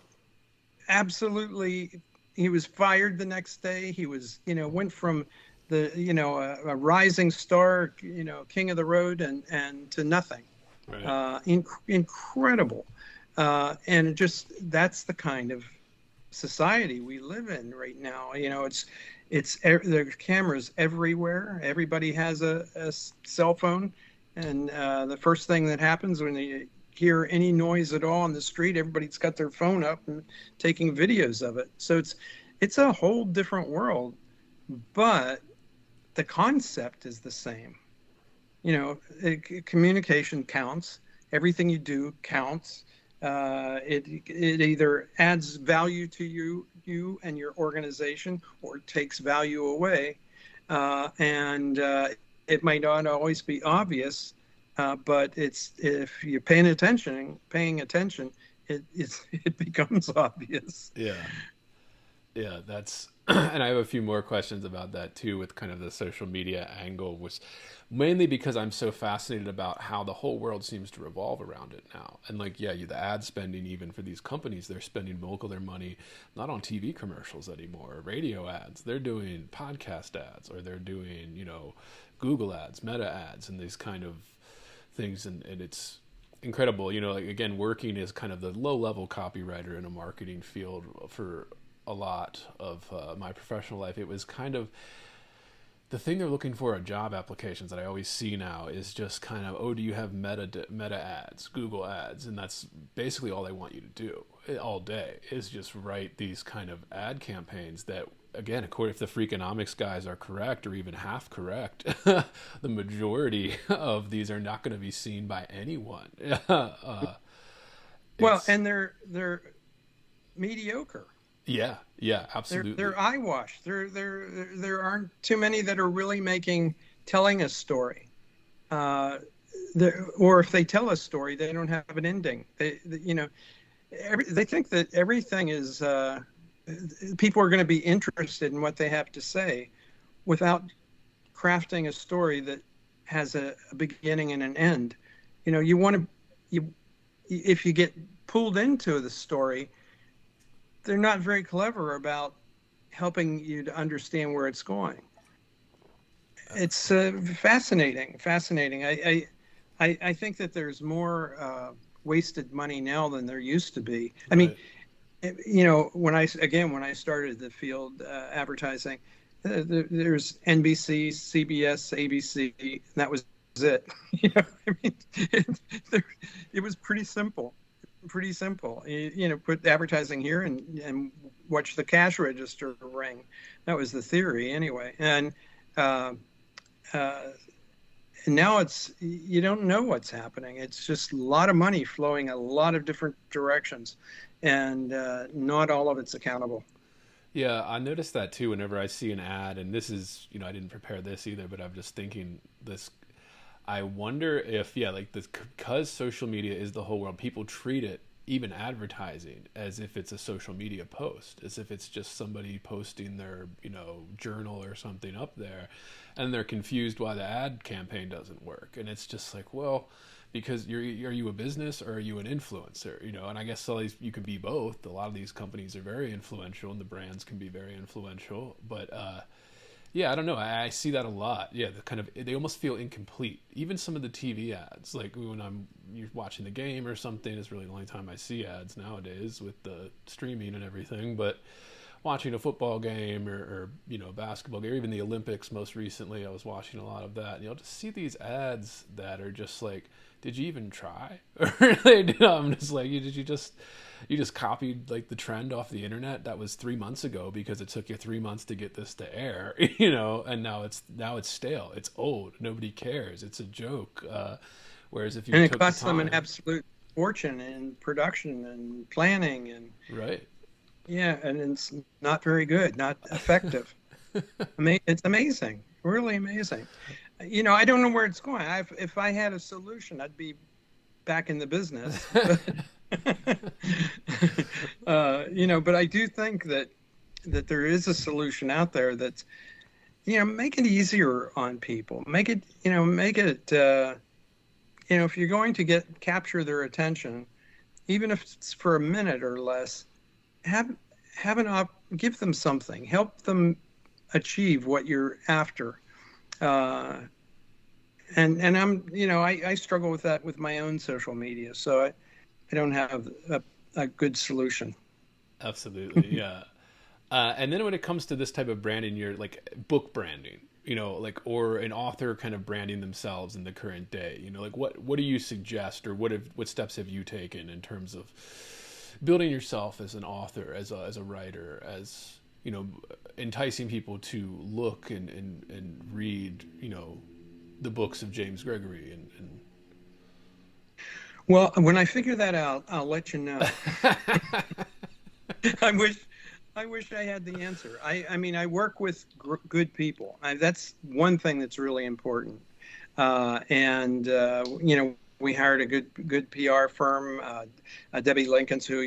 absolutely, he was fired the next day. He was, went from a rising star, king of the road, and to nothing. Right. Incredible. And that's the kind of society we live in right now. There's cameras everywhere. Everybody has a cell phone, and the first thing that happens when you hear any noise at all on the street, everybody's got their phone up and taking videos of it. So it's a whole different world, but the concept is the same. Communication counts. Everything you do counts. It either adds value to you and your organization, or it takes value away. And it might not always be obvious, but if you're paying attention, it becomes obvious. Yeah, that's, and I have a few more questions about that too, with kind of the social media angle, was mainly because I'm so fascinated about how the whole world seems to revolve around it now. And like, yeah, the ad spending, even for these companies, they're spending bulk of their money not on TV commercials anymore, or radio ads. They're doing podcast ads, or they're doing, Google ads, Meta ads, and these kind of things, and it's incredible. Like, again, working as kind of the low level copywriter in a marketing field for a lot of my professional life, it was kind of the thing they're looking for in job applications that I always see now is just kind of, oh, do you have meta ads, Google ads? And that's basically all they want you to do all day, is just write these kind of ad campaigns that, again, according, if the Freakonomics guys are correct or even half correct, the majority of these are not going to be seen by anyone. Well, and they're mediocre. Yeah, absolutely. They're eyewash. There aren't too many that are really telling a story. Or if they tell a story, they don't have an ending. They think that everything is. People are going to be interested in what they have to say, without crafting a story that has a beginning and an end. If you get pulled into the story, they're not very clever about helping you to understand where it's going. It's fascinating. I think that there's more wasted money now than there used to be. I mean, when I started the field advertising, there's NBC, CBS, ABC, and that was it. It was pretty simple. Put advertising here and watch the cash register ring. That was the theory anyway. And now you don't know what's happening. It's just a lot of money flowing a lot of different directions, and not all of it's accountable. Yeah, I noticed that too whenever I see an ad, and this is, I didn't prepare this either, but I'm just thinking this. I wonder if, because social media is the whole world, people treat it, even advertising, as if it's a social media post, as if it's just somebody posting their, journal or something up there, and they're confused why the ad campaign doesn't work. And it's just like, well, because are you a business or are you an influencer? And I guess you can be both. A lot of these companies are very influential, and the brands can be very influential, but yeah, I don't know. I see that a lot. Yeah, they almost feel incomplete. Even some of the TV ads, like when you're watching the game or something, is really the only time I see ads nowadays with the streaming and everything. But watching a football game or basketball game, or even the Olympics most recently, I was watching a lot of that. And you'll just see these ads that are just like, did you even try? Or I'm just like, you just copied like the trend off the internet that was 3 months ago because it took you 3 months to get this to air, and now it's stale, it's old, nobody cares, it's a joke. Whereas if you it costs them an absolute fortune in production and planning and right, yeah, and it's not very good, not effective. It's amazing, really amazing. I don't know where it's going. If I had a solution, I'd be back in the business. But I do think that there is a solution out there that's, make it easier on people. Make it, if you're going to capture their attention, even if it's for a minute or less, give them something, help them achieve what you're after. And I'm, I struggle with that with my own social media. So I don't have a good solution. Absolutely. Yeah. And then when it comes to this type of branding, you're like book branding, or an author kind of branding themselves in the current day, what do you suggest, or what steps have you taken in terms of building yourself as an author, as a writer, as, enticing people to look and read, the books of James Gregory and Well, when I figure that out, I'll let you know. I wish I had the answer. I mean, I work with good people. That's one thing that's really important. We hired a good PR firm, Debbie Lincolns, who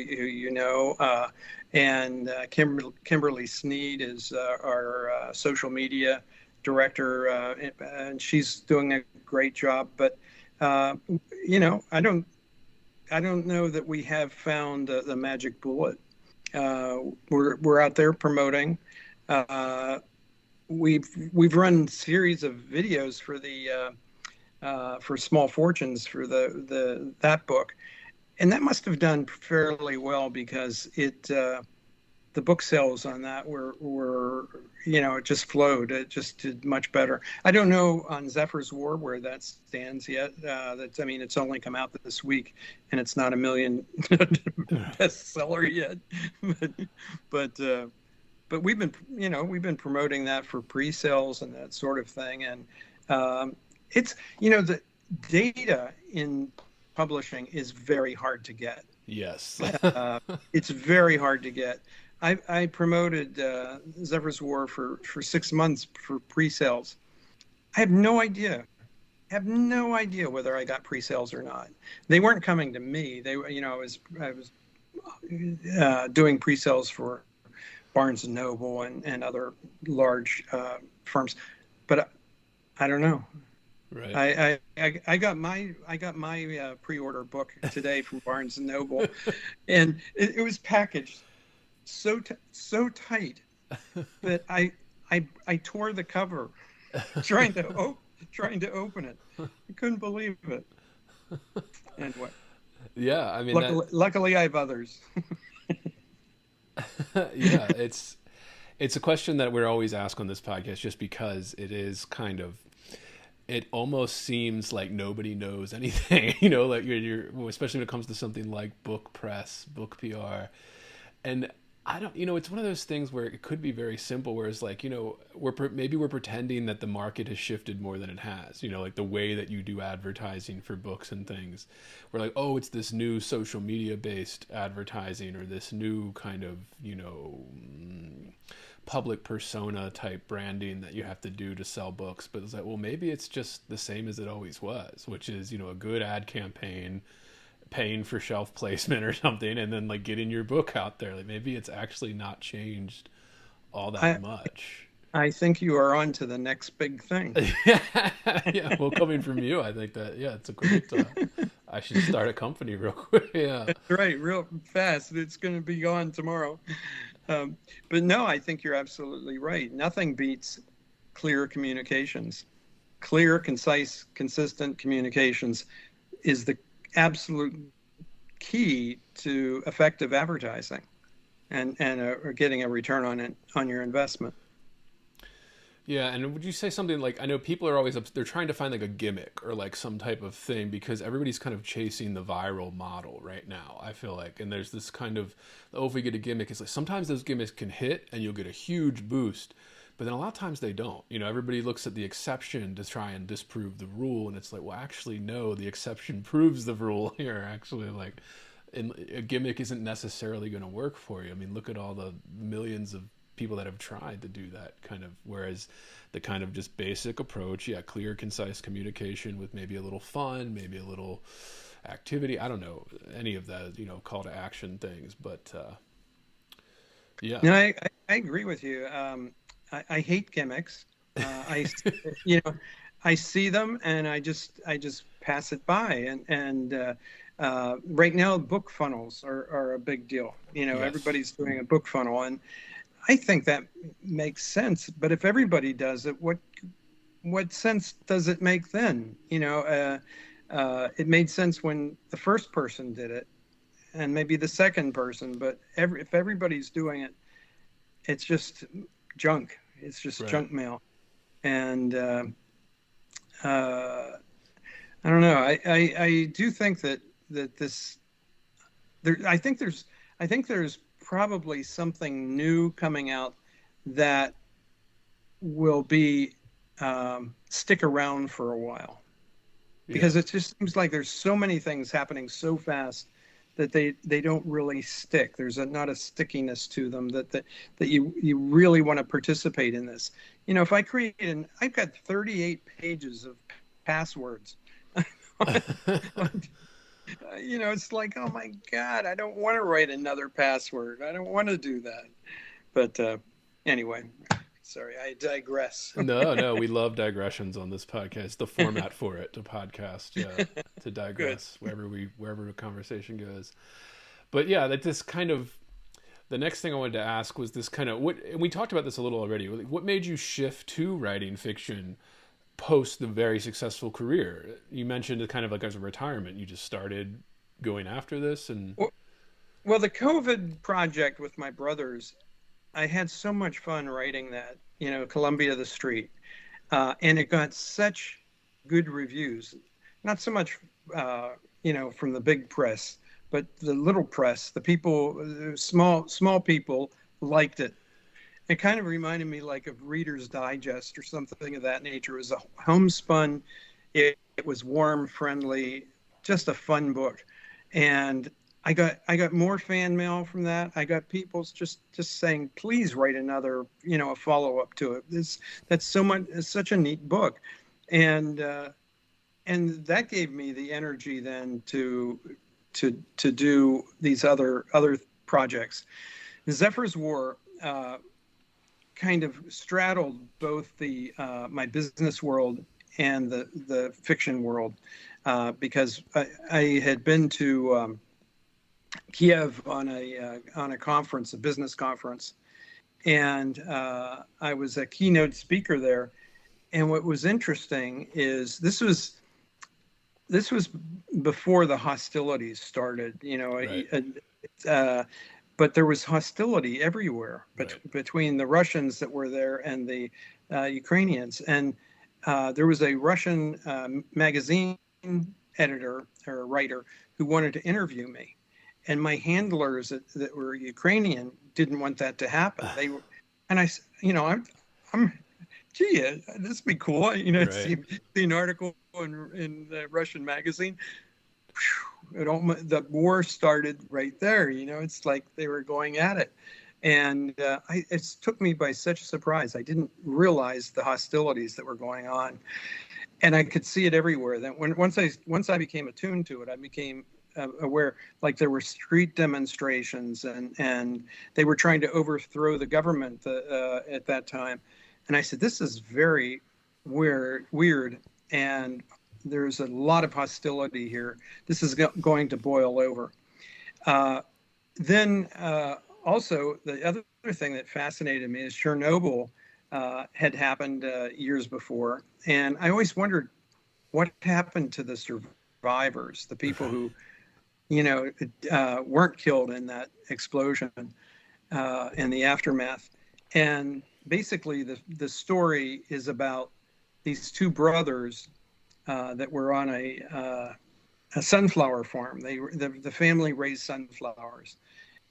and Kimberly Sneed is our social media director, and she's doing a great job. But I don't know that we have found the magic bullet. We're out there promoting. We've run series of videos for the for Small Fortunes for that book, and that must have done fairly well because the book sales on that were it just flowed. It just did much better. I don't know on Zephyr's War where that stands yet. It's only come out this week, and it's not a million bestseller yet. But we've been promoting that for pre-sales and that sort of thing, and it's the data in publishing is very hard to get. Yes. It's very hard to get. I promoted Zephyr's War for 6 months for pre-sales. I have no idea. Whether I got pre-sales or not. They weren't coming to me. I was doing pre-sales for Barnes and Noble and other large firms, but I don't know. Right. I got my pre-order book today from Barnes and Noble, and it was packaged so tight that I tore the cover trying to open it. I couldn't believe it. Anyway. Yeah, I mean, luckily I have others. Yeah, it's a question that we're always asked on this podcast, just because it is kind of, it almost seems like nobody knows anything, like you're especially when it comes to something like book press, book PR. And I don't, it's one of those things where it could be very simple, whereas like, we're pretending that the market has shifted more than it has, like the way that you do advertising for books and things. We're like, oh, it's this new social media based advertising, or this new kind of, public persona type branding that you have to do to sell books. But it's like, well, maybe it's just the same as it always was, which is, a good ad campaign, paying for shelf placement or something, and then like getting your book out there. Like maybe it's actually not changed all that much. I think you are on to the next big thing. Yeah. Well, coming from you, I think that, it's a great, I should start a company real quick. Yeah. That's right. Real fast. It's going to be gone tomorrow. But no, I think you're absolutely right. Nothing beats clear communications. Clear, concise, consistent communications is the absolute key to effective advertising and getting a return on your investment. Yeah, and would you say something like, I know people are always, they're trying to find like a gimmick or like some type of thing, because everybody's kind of chasing the viral model right now, I feel like. And there's this kind of, oh, if we get a gimmick, it's like sometimes those gimmicks can hit and you'll get a huge boost, but then a lot of times they don't. Everybody looks at the exception to try and disprove the rule, and it's like, well, actually, no, the exception proves the rule here. Actually, like, a gimmick isn't necessarily going to work for you. I mean, look at all the millions of people that have tried to do that kind of, whereas the kind of just basic approach, clear, concise communication with maybe a little fun, maybe a little activity. I don't know any of that, call to action things, but yeah. No, I agree with you. I hate gimmicks. I see them and I just pass it by. And right now, book funnels are a big deal. Yes. Everybody's doing a book funnel, and I think that makes sense. But if everybody does it, what sense does it make then? It made sense when the first person did it, and maybe the second person. But if everybody's doing it, it's just junk. It's just right. Junk mail. And I don't know. I do think that this. I think there's probably something new coming out that will be stick around for a while, because it just seems like there's so many things happening so fast that they don't really stick. There's not a stickiness to them that you really want to participate in this. If I I've got 38 pages of passwords. It's like, oh my God, I don't want to write another password. I don't want to do that. But anyway, sorry, I digress. No, we love digressions on this podcast. The format for it, to podcast, to digress wherever the conversation goes. But yeah, that this kind of, the next thing I wanted to ask was this kind of, and we talked about this a little already. What made you shift to writing fiction post the very successful career. You mentioned it kind of like as a retirement. You just started going after this, and Well, the COVID project with my brothers, I had so much fun writing that, Columbia the Street. And it got such good reviews. Not so much, from the big press, but the little press, the people, small people liked it. It kind of reminded me like of Reader's Digest or something of that nature. It was a homespun. It was warm, friendly, just a fun book. And I got more fan mail from that. I got people just saying, please write another, a follow up to it. That's so much. It's such a neat book, and that gave me the energy then to do these other projects. Zephyr's War kind of straddled both the my business world and the fiction world because I had been to Kiev on a conference, a business conference, and I was a keynote speaker there. And what was interesting is this was before the hostilities started, right. But there was hostility everywhere Right. between the Russians that were there and the Ukrainians. And there was a Russian magazine editor or writer who wanted to interview me. And my handlers that were Ukrainian didn't want that to happen. They were, and I, I'm gee, this would be cool. Right. See an article in the Russian magazine. The war started right there. It's like they were going at it. And it took me by such a surprise. I didn't realize the hostilities that were going on. And I could see it everywhere. That once I became attuned to it, I became aware, like there were street demonstrations and they were trying to overthrow the government at that time. And I said, this is very weird. And there's a lot of hostility here. This is going to boil over. Then also the other thing that fascinated me is Chernobyl had happened years before. And I always wondered what happened to the survivors, the people who, weren't killed in that explosion and the aftermath. And basically the story is about these two brothers that were on a sunflower farm. The family raised sunflowers,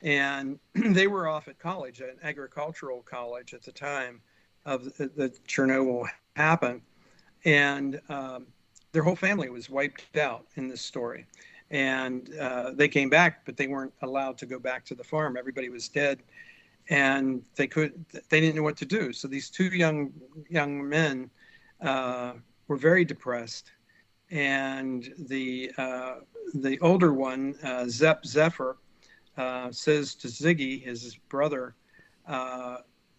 and they were off at college, an agricultural college at the time of the Chernobyl happened, and their whole family was wiped out in this story. And they came back, but they weren't allowed to go back to the farm. Everybody was dead, and they didn't know what to do. So these two young men were very depressed, and the older one, Zephyr, says to Ziggy, his brother,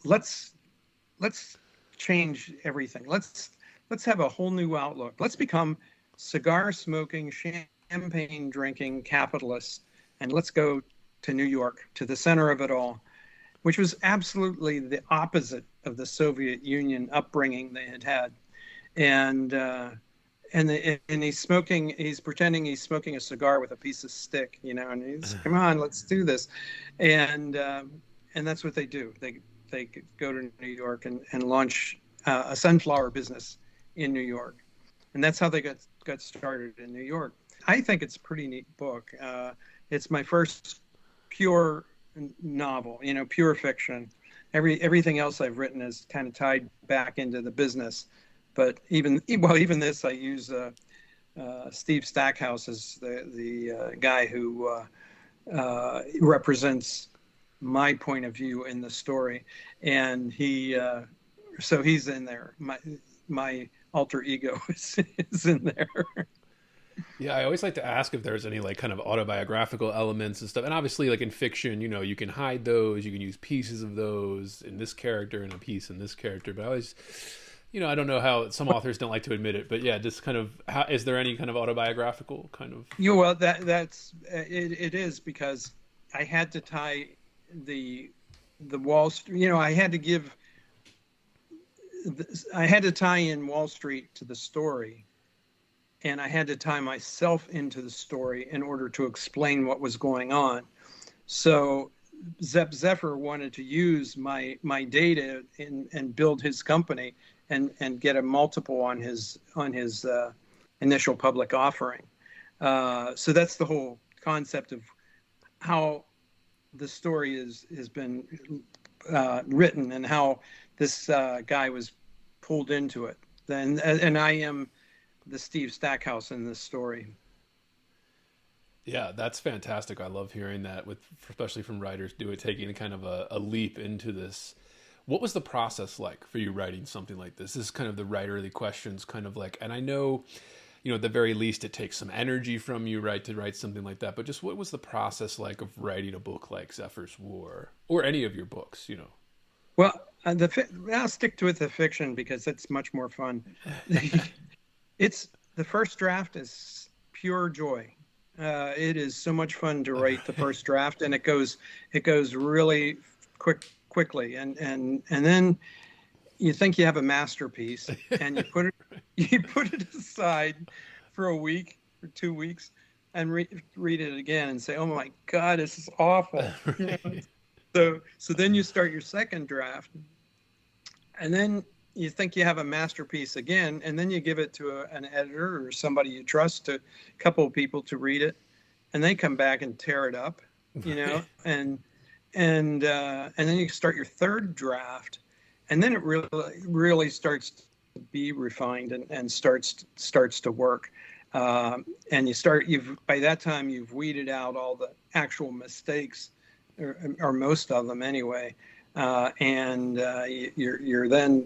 let's change everything. Let's have a whole new outlook. Let's become cigar smoking, champagne drinking capitalists, and let's go to New York, to the center of it all, which was absolutely the opposite of the Soviet Union upbringing they had had. And he's pretending he's smoking a cigar with a piece of stick, and he's, come on, let's do this. And that's what they do. They go to New York and launch a sunflower business in New York. And that's how they got started in New York. I think it's a pretty neat book. It's my first pure novel, pure fiction. Everything else I've written is kind of tied back into the business. But even this, I use Steve Stackhouse as the guy who represents my point of view in the story, and so he's in there. My alter ego is in there. Yeah, I always like to ask if there's any like kind of autobiographical elements and stuff. And obviously, like in fiction, you can hide those. You can use pieces of those in this character and a piece in this character. But I always, I don't know how some authors don't like to admit it. But yeah, just kind of, is there any kind of autobiographical kind of? Well, that's it is, because I had to tie the Wall Street. I had to give I had to tie in Wall Street to the story, and I had to tie myself into the story in order to explain what was going on. So Zepp Zephyr wanted to use my data and build his company and get a multiple on his initial public offering. So that's the whole concept of how the story has been written and how this guy was pulled into it. And I am the Steve Stackhouse in this story. Yeah, that's fantastic. I love hearing that, with especially from writers taking kind of a leap into this. What was the process like for you writing something like this? This is kind of the writerly questions, kind of like, and I know, at the very least, it takes some energy from you, right, to write something like that. But just what was the process like of writing a book like Zephyr's War, or any of your books? Well, I'll stick to the fiction because it's much more fun. The first draft is pure joy. It is so much fun to write the first draft, and it goes really quickly, and then you think you have a masterpiece, and you put it aside for a week or 2 weeks, and read it again and say, "Oh my God, this is awful." So then you start your second draft, and then you think you have a masterpiece again, and then you give it to an editor or somebody you trust, a couple of people to read it, and they come back and tear it up, and then you start your third draft, and then it really starts to be refined and starts to work, and by that time you've weeded out all the actual mistakes, or most of them anyway, and you're then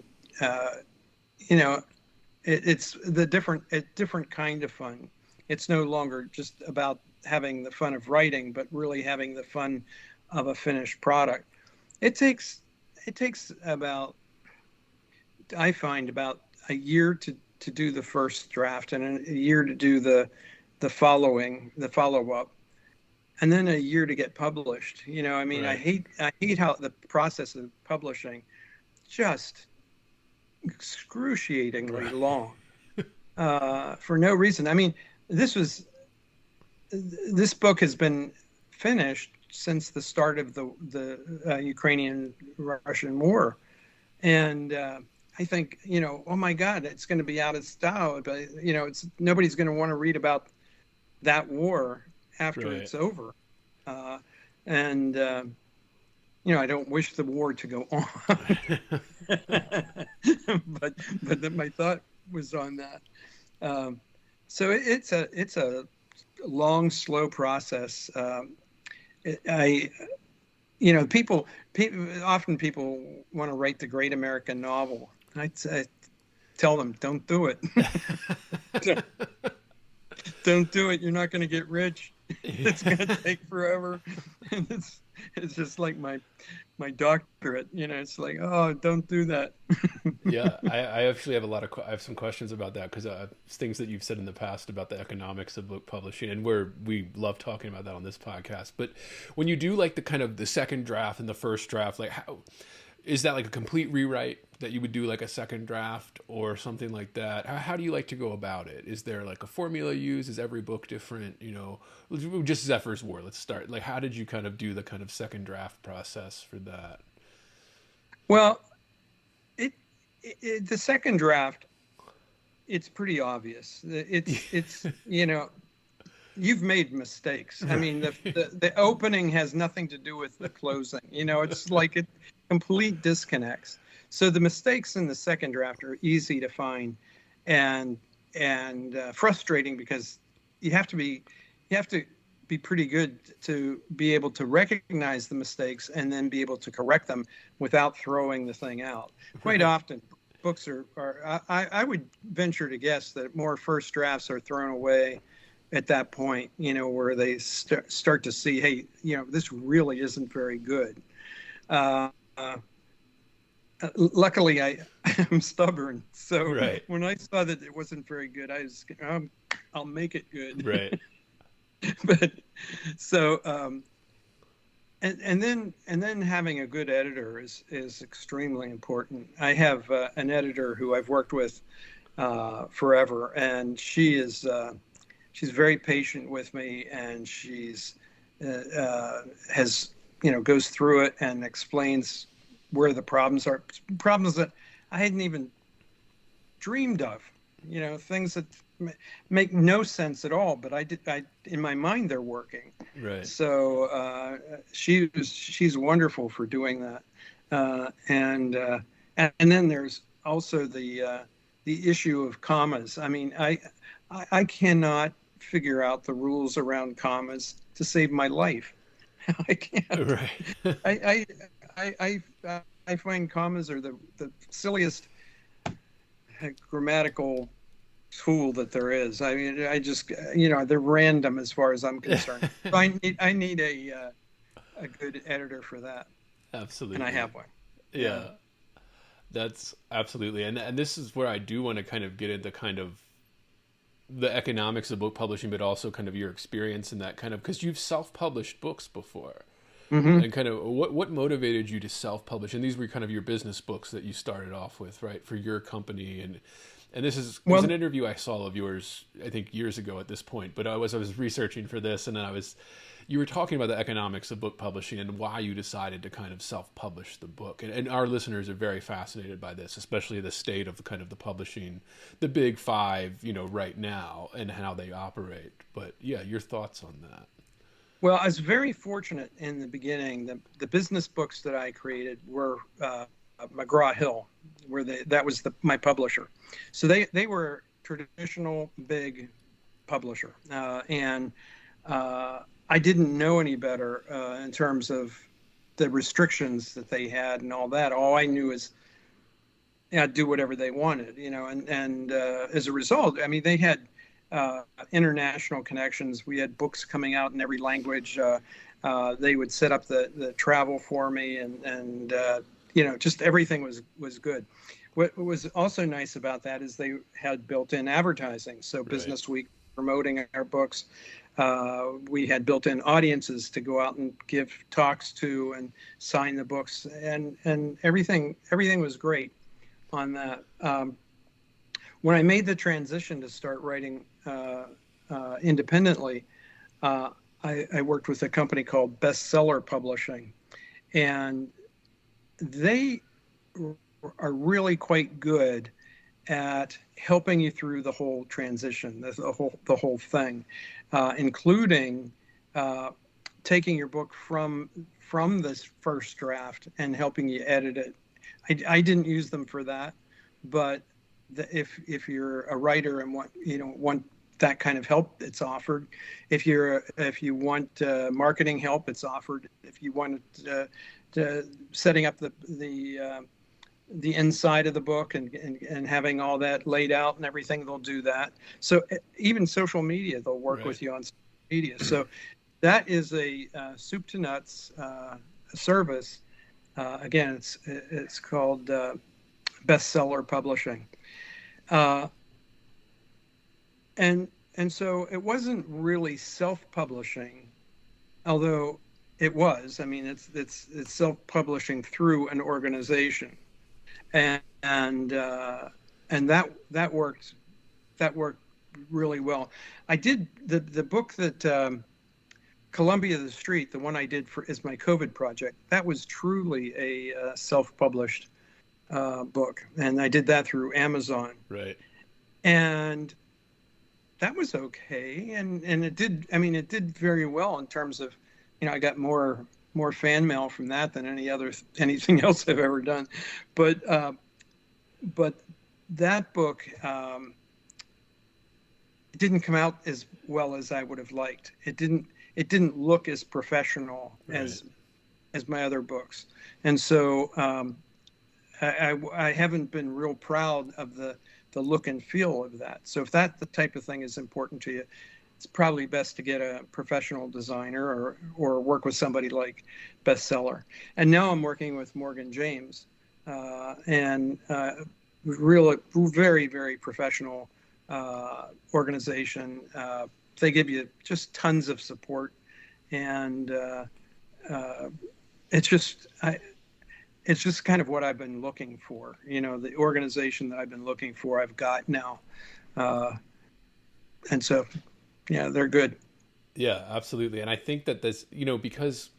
it's a different kind of fun. It's no longer just about having the fun of writing, but really having the fun of a finished product. It takes about, I find, about a year to do the first draft, and a year to do the follow-up, and then a year to get published. Right. I hate how the process of publishing just excruciatingly long for no reason. This book has been finished since the start of the Ukrainian-Russian war, and I think, oh my God, it's going to be out of style, but nobody's going to want to read about that war after Right. It's over, and I don't wish the war to go on, but my thought was on that. So it's a long, slow process. People often want to write the great American novel. I tell them, don't do it. Don't do it. You're not going to get rich. It's going to take forever. And it's just like my doctorate. It's like, oh, don't do that. Yeah, I actually have I have some questions about that, because things that you've said in the past about the economics of book publishing, and we love talking about that on this podcast. But when you do like the kind of the second draft and the first draft, like how is that, like a complete rewrite that you would do, like a second draft or something like that? How do you like to go about it? Is there like a formula used? Is every book different? Just Zephyr's War. Let's start. Like, how did you kind of do the kind of second draft process for that? Well, the second draft, it's pretty obvious. It's you've made mistakes. The opening has nothing to do with the closing. It's like it complete disconnects. So the mistakes in the second draft are easy to find, and frustrating, because you have to be pretty good to be able to recognize the mistakes and then be able to correct them without throwing the thing out. Quite often, books I would venture to guess that more first drafts are thrown away at that point, where they start to see, hey, this really isn't very good. Luckily, I'm stubborn, so right. When I saw that it wasn't very good, I'll make it good. Right. But so and then having a good editor is extremely important. I have an editor who I've worked with forever, and she's very patient with me, and she's has goes through it and explains where the problems are, problems that I hadn't even dreamed of, things that make no sense at all, but I in my mind they're working. Right. So she's wonderful for doing that, and then there's also the issue of commas. I mean, I cannot figure out the rules around commas to save my life. I can't. Right. I find commas are the silliest grammatical tool that there is. I mean, I just, they're random as far as I'm concerned. So I need a good editor for that. Absolutely. And I have one. Yeah. That's absolutely. And this is where I do want to kind of get into kind of the economics of book publishing, but also kind of your experience in that kind of, because you've self-published books before. And kind of what motivated you to self-publish? And these were kind of your business books that you started off with, right, for your company. And this is was an interview I saw of yours, I think years ago at this point. But I was researching for this, and then you were talking about the economics of book publishing and why you decided to kind of self-publish the book. And our listeners are very fascinated by this, especially the state of kind of the publishing, the big five, right now, and how they operate. But yeah, your thoughts on that. Well, I was very fortunate in the beginning. The business books that I created were McGraw-Hill, that was my publisher. So they were traditional big publisher, and I didn't know any better in terms of the restrictions that they had and all that. All I knew is do whatever they wanted, and as a result, I mean, they had international connections. We had books coming out in every language. They would set up the travel for me, and just everything was good. What was also nice about that is they had built-in advertising. So right. Business Week promoting our books. We had built-in audiences to go out and give talks to and sign the books, and everything was great on that. When I made the transition to start writing independently, I worked with a company called Bestseller Publishing, and they are really quite good at helping you through the whole transition, the whole thing, including taking your book from this first draft and helping you edit it. I didn't use them for that, but if you're a writer and want that kind of help, it's offered. If you want marketing help, it's offered. If you want setting up the inside of the book and having all that laid out and everything, they'll do that. So even social media, they'll work right. with you on social media. So that is a soup to nuts service. Again, it's called Bestseller Publishing. And so it wasn't really self-publishing, although it was. I mean, it's self-publishing through an organization, and that worked really well. I did the book that Columbia the Street, the one I did as my COVID project. That was truly a self-published book, and I did that through Amazon. Right. And that was okay, and it did. I mean, it did very well in terms of, I got more fan mail from that than anything else I've ever done, but that book didn't come out as well as I would have liked. It didn't look as professional right. as my other books, and so I haven't been real proud of the look and feel of that. So if that the type of thing is important to you, it's probably best to get a professional designer or work with somebody like Bestseller. And now I'm working with Morgan James, and really very, very professional organization. They give you just tons of support, and uh, it's just it's just kind of what I've been looking for. The organization that I've been looking for, I've got now, and so yeah, they're good. Yeah, absolutely. And I think that this, because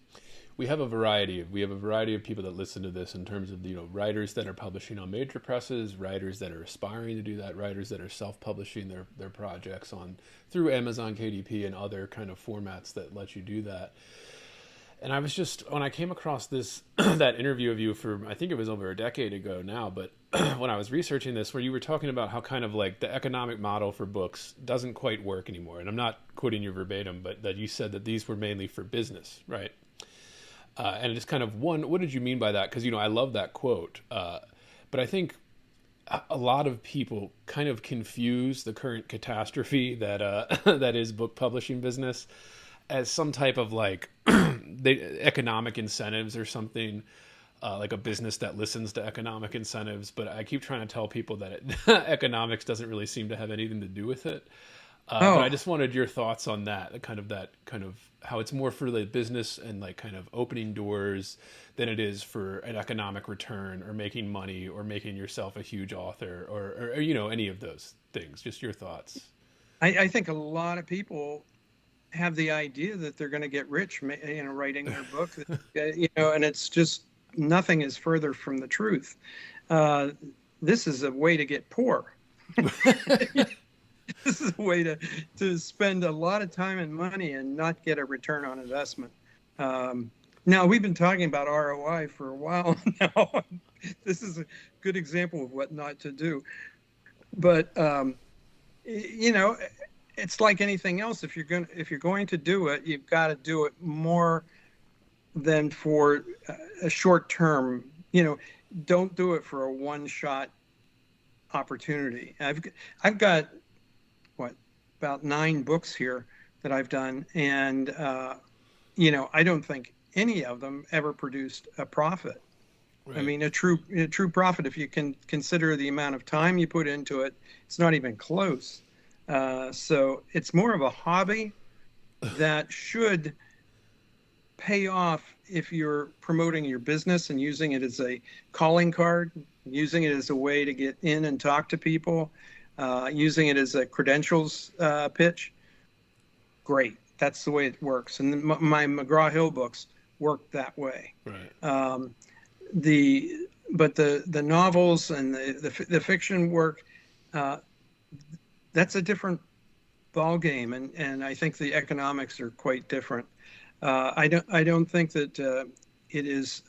we have a variety of people that listen to this in terms of, writers that are publishing on major presses, writers that are aspiring to do that, writers that are self-publishing their projects on through Amazon KDP and other kind of formats that let you do that. And I was just, when I came across this, that interview of you I think it was over a decade ago now, but when I was researching this, where you were talking about how kind of like the economic model for books doesn't quite work anymore. And I'm not quoting you verbatim, but that you said that these were mainly for business, right? And it's kind of what did you mean by that? Because, I love that quote. But I think a lot of people kind of confuse the current catastrophe that that is book publishing business as some type of like economic incentives or something, like a business that listens to economic incentives. But I keep trying to tell people that economics doesn't really seem to have anything to do with it. But I just wanted your thoughts on that kind of how it's more for the business and like kind of opening doors than it is for an economic return or making money or making yourself a huge author or any of those things. Just your thoughts. I think a lot of people have the idea that they're going to get rich, writing their book, and it's just nothing is further from the truth. This is a way to get poor. This is a way to spend a lot of time and money and not get a return on investment. Now, we've been talking about ROI for a while now. This is a good example of what not to do. But, it's like anything else. If you're going to do it, you've got to do it more than for a short term. Don't do it for a one-shot opportunity. I've got about 9 books here that I've done, and I don't think any of them ever produced a profit. Right. I mean, a true profit, if you can consider the amount of time you put into it, it's not even close. So it's more of a hobby that should pay off if you're promoting your business and using it as a calling card, using it as a way to get in and talk to people, using it as a credentials pitch. Great. That's the way it works. And my McGraw-Hill books work that way. Right. But the novels and the fiction work, that's a different ball game, and I think the economics are quite different. I don't think that it is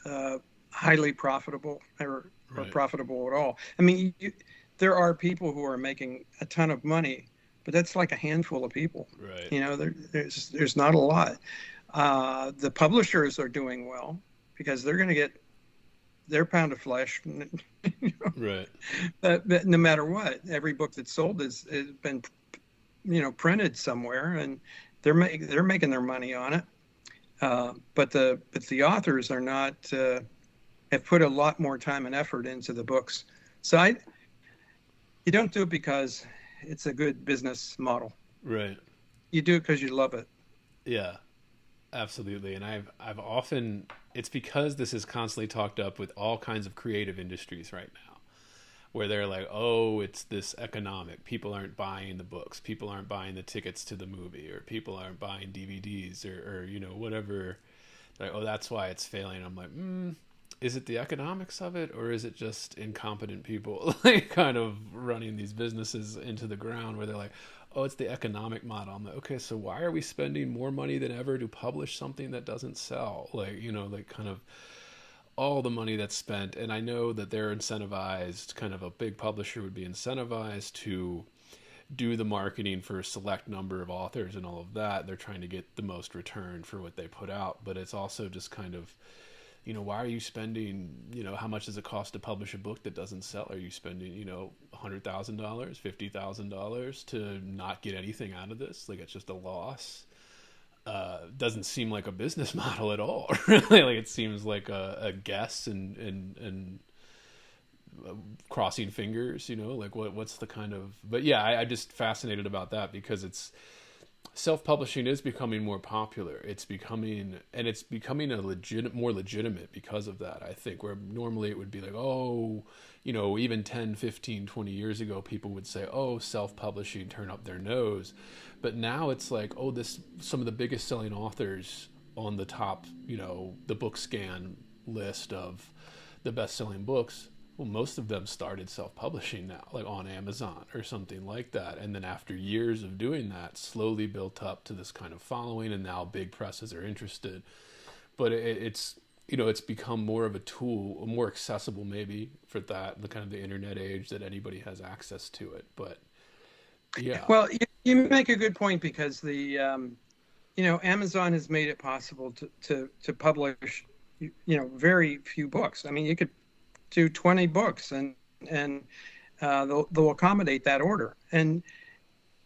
highly profitable or Right. profitable at all. I mean, there are people who are making a ton of money, but that's like a handful of people. Right. There's not a lot. The publishers are doing well because they're going to get their pound of flesh. Right. But no matter what, every book that's sold has been, printed somewhere, and they're making their money on it. But the authors are not have put a lot more time and effort into the books. So you don't do it because it's a good business model. Right. You do it because you love it. Yeah, absolutely. And I've often, it's because this is constantly talked up with all kinds of creative industries right now, where they're like, oh, it's this economic. People aren't buying the books. People aren't buying the tickets to the movie, or people aren't buying DVDs or whatever. Like, oh, that's why it's failing. I'm like, is it the economics of it, or is it just incompetent people like kind of running these businesses into the ground where they're like, oh, it's the economic model. I'm like, okay, so why are we spending more money than ever to publish something that doesn't sell? Like, like kind of all the money that's spent. And I know that they're incentivized, kind of a big publisher would be incentivized to do the marketing for a select number of authors and all of that. They're trying to get the most return for what they put out, but it's also just kind of, why are you spending, how much does it cost to publish a book that doesn't sell? Are you spending, $100,000, $50,000 to not get anything out of this? Like, it's just a loss. Doesn't seem like a business model at all. Really, like it seems like a guess and crossing fingers, like what's the kind of, but yeah, I'm just fascinated about that because self-publishing is becoming more popular. It's becoming more legitimate because of that. I think where normally it would be like, oh, even 10, 15, 20 years ago, people would say, oh, self-publishing, turn up their nose. But now it's like, oh, some of the biggest selling authors on the top, the book scan list of the best-selling books, well, most of them started self-publishing now, like on Amazon or something like that. And then after years of doing that, slowly built up to this kind of following, and now big presses are interested. But it's become more of a tool, more accessible maybe for the kind of the internet age that anybody has access to it. But yeah. Well, you make a good point because Amazon has made it possible to publish, very few books. I mean, you could do 20 books and they'll accommodate that order. And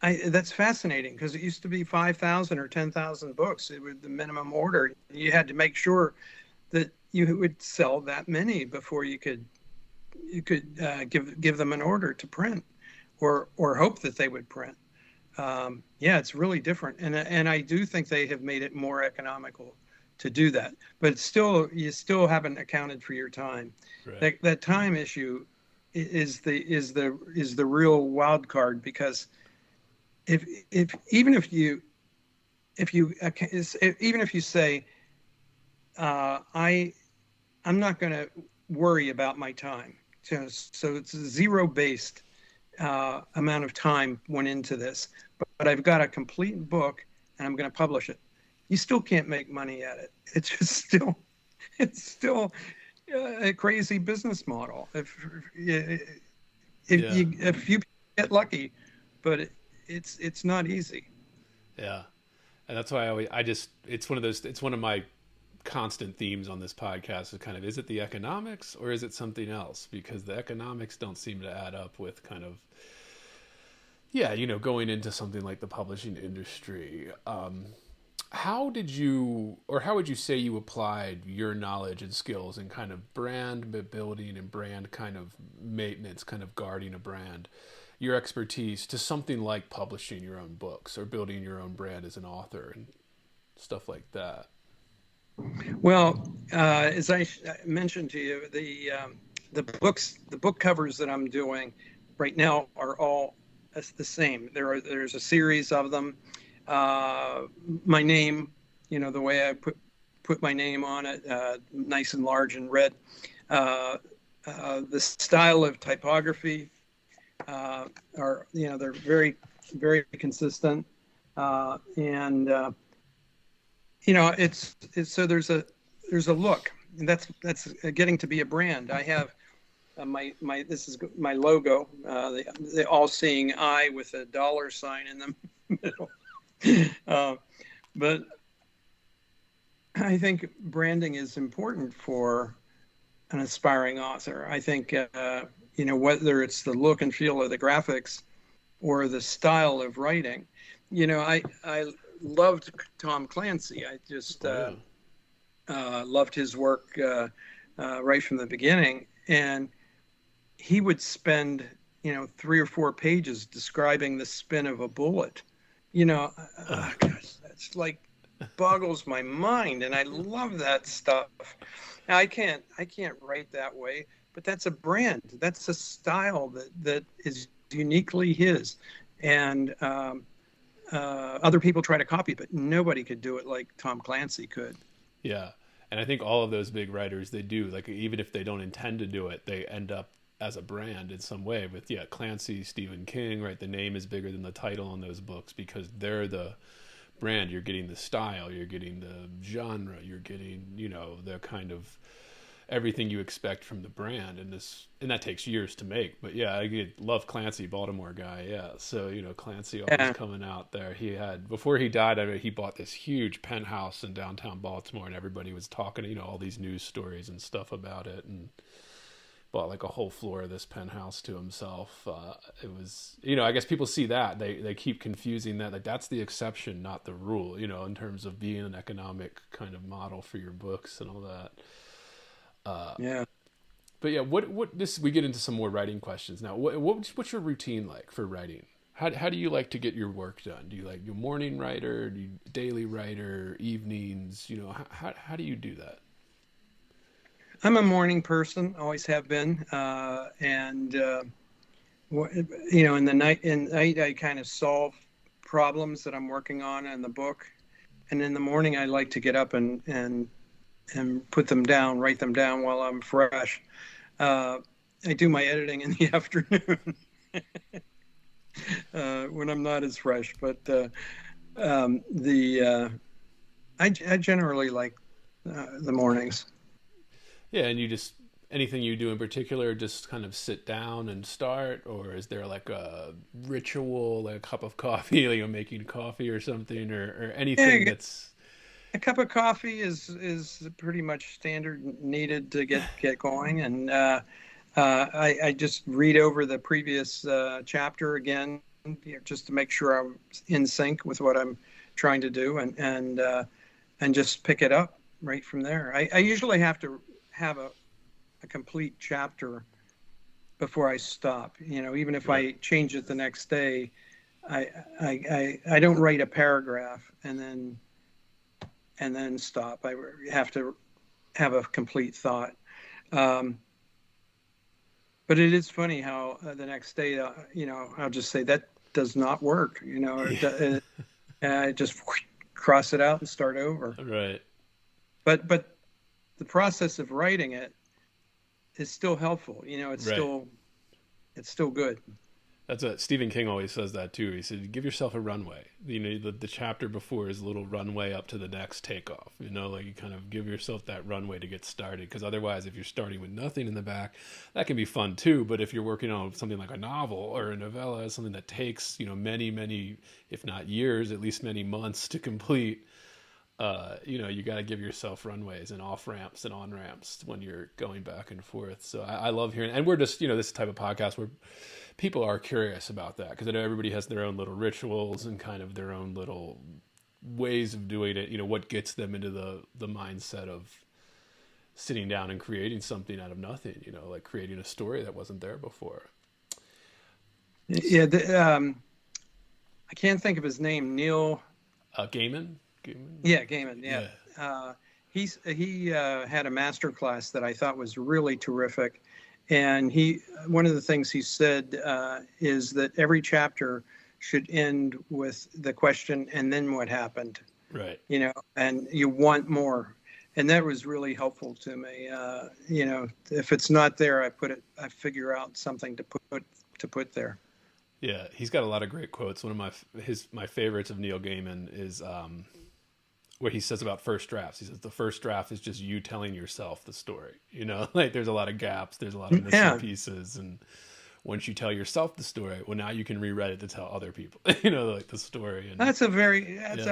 that's fascinating because it used to be 5,000 or 10,000 books. It was the minimum order. You had to make sure that you would sell that many before you could give them an order to print or hope that they would print. It's really different. And I do think they have made it more economical to do that, but you still haven't accounted for your time. Right. That time issue is the real wild card, because even if you say I'm not going to worry about my time, so it's a zero based amount of time went into this, but I've got a complete book and I'm going to publish it. You still can't make money at it. It's still a crazy business model. If you get lucky, but it's not easy. Yeah, and that's why it's one of my constant themes on this podcast is kind of, is it the economics or is it something else? Because the economics don't seem to add up with kind of, going into something like the publishing industry. How would you say you applied your knowledge and skills in kind of brand building and brand kind of maintenance, kind of guarding a brand, your expertise to something like publishing your own books or building your own brand as an author and stuff like that? Well, as I mentioned to you, the book covers that I'm doing right now are all the same. There's a series of them. My name, the way I put my name on it, nice and large and red. The style of typography they're very, very consistent. It's so there's a look, and that's getting to be a brand. I have this is my logo, the all-seeing eye with a $sign in the middle. But I think branding is important for an aspiring author. I think whether it's the look and feel of the graphics or the style of writing. I loved Tom Clancy. I just loved his work right from the beginning. And he would spend, 3 or 4 pages describing the spin of a bullet. Gosh, that's like boggles my mind. And I love that stuff. Now, I can't write that way, but that's a brand. That's a style that is uniquely his. And other people try to copy, but nobody could do it like Tom Clancy could. Yeah. And I think all of those big writers, they do, like, even if they don't intend to do it, they end up as a brand in some way. With Clancy, Stephen King, right? The name is bigger than the title on those books because they're the brand. You're getting the style, you're getting the genre, you're getting, the kind of everything you expect from the brand, and that takes years to make. But I love Clancy, Baltimore guy. So Clancy always coming out there. He had, before he died, he bought this huge penthouse in downtown Baltimore, and everybody was talking, all these news stories and stuff about it, and bought like a whole floor of this penthouse to himself. It was, I guess people see that they keep confusing that, like, that's the exception, not the rule, in terms of being an economic kind of model for your books and all that. But what we get into some more writing questions now. What's your routine like for writing? How do you like to get your work done? Do you like your morning writer, do you daily writer, evenings? You know, how do you do that? I'm a morning person, always have been, and in the night I kind of solve problems that I'm working on in the book, and in the morning I like to get up and put them down, write them down while I'm fresh. I do my editing in the afternoon when I'm not as fresh, but I generally like the mornings. Yeah, and you just anything you do in particular, just kind of sit down and start, or is there like a ritual, like a cup of coffee, like you're making coffee or something, or anything that's a cup of coffee is pretty much standard needed to get going, and I just read over the previous chapter again, just to make sure I'm in sync with what I'm trying to do, and just pick it up right from there. I usually have to have a complete chapter before I stop. Even if I change it the next day, I don't write a paragraph and then stop. I have to have a complete thought. But it is funny how the next day, I'll just say that does not work. I just cross it out and start over. right? But the process of writing it is still helpful. It's still good. That's what Stephen King always says that too. He said, give yourself a runway. The chapter before is a little runway up to the next takeoff. Like you kind of give yourself that runway to get started. Because otherwise, if you're starting with nothing in the back, that can be fun too. But if you're working on something like a novel or a novella, something that takes, many, many, if not years, at least many months to complete, you got to give yourself runways and off ramps and on ramps when you're going back and forth. So I love hearing, and we're just, this type of podcast where people are curious about that, because I know everybody has their own little rituals and kind of their own little ways of doing it. What gets them into the mindset of sitting down and creating something out of nothing, like creating a story that wasn't there before. Yeah. I can't think of his name. Neil Gaiman. Yeah, Gaiman. Yeah. He had a master class that I thought was really terrific. And one of the things he said is that every chapter should end with the question, and then what happened? Right. And you want more. And that was really helpful to me. If it's not there, I figure out something to put there. Yeah, he's got a lot of great quotes. One of my favorites of Neil Gaiman is what he says about first drafts. He says the first draft is just you telling yourself the story. Like there's a lot of gaps, there's a lot of missing pieces, and once you tell yourself the story, well, now you can rewrite it to tell other people, like the story. And I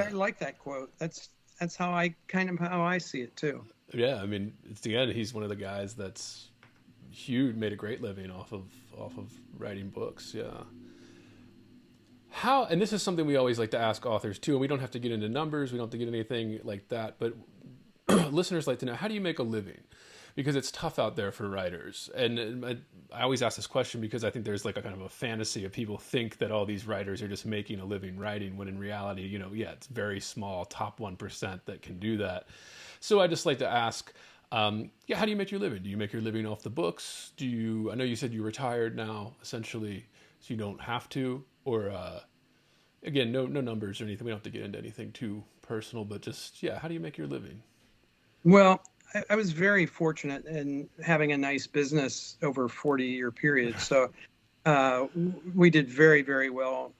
like that quote. That's how I see it too. Yeah, I mean, it's the end. He's one of the guys that's huge, made a great living off of writing books. Yeah. How, and this is something we always like to ask authors too, and we don't have to get into numbers, we don't have to get anything like that, but listeners like to know, how do you make a living? Because it's tough out there for writers. And I always ask this question because I think there's like a kind of a fantasy of people think that all these writers are just making a living writing, when in reality, it's very small, top 1% that can do that. So I just like to ask, how do you make your living? Do you make your living off the books? I know you said you're retired now, essentially, so you don't have to, or again, no numbers or anything. We don't have to get into anything too personal, but just, how do you make your living? Well, I was very fortunate in having a nice business over a 40-year period. So we did very, very well,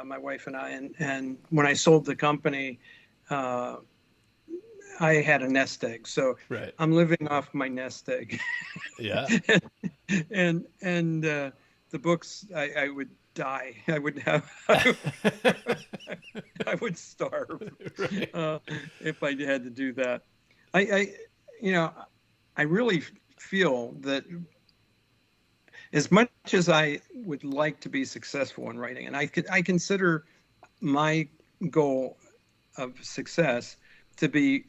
my wife and I. And when I sold the company, I had a nest egg. So right. I'm living off my nest egg. Yeah. and the books, I would die. I would starve right. if I had to do that. I really feel that as much as I would like to be successful in writing, and I consider my goal of success to be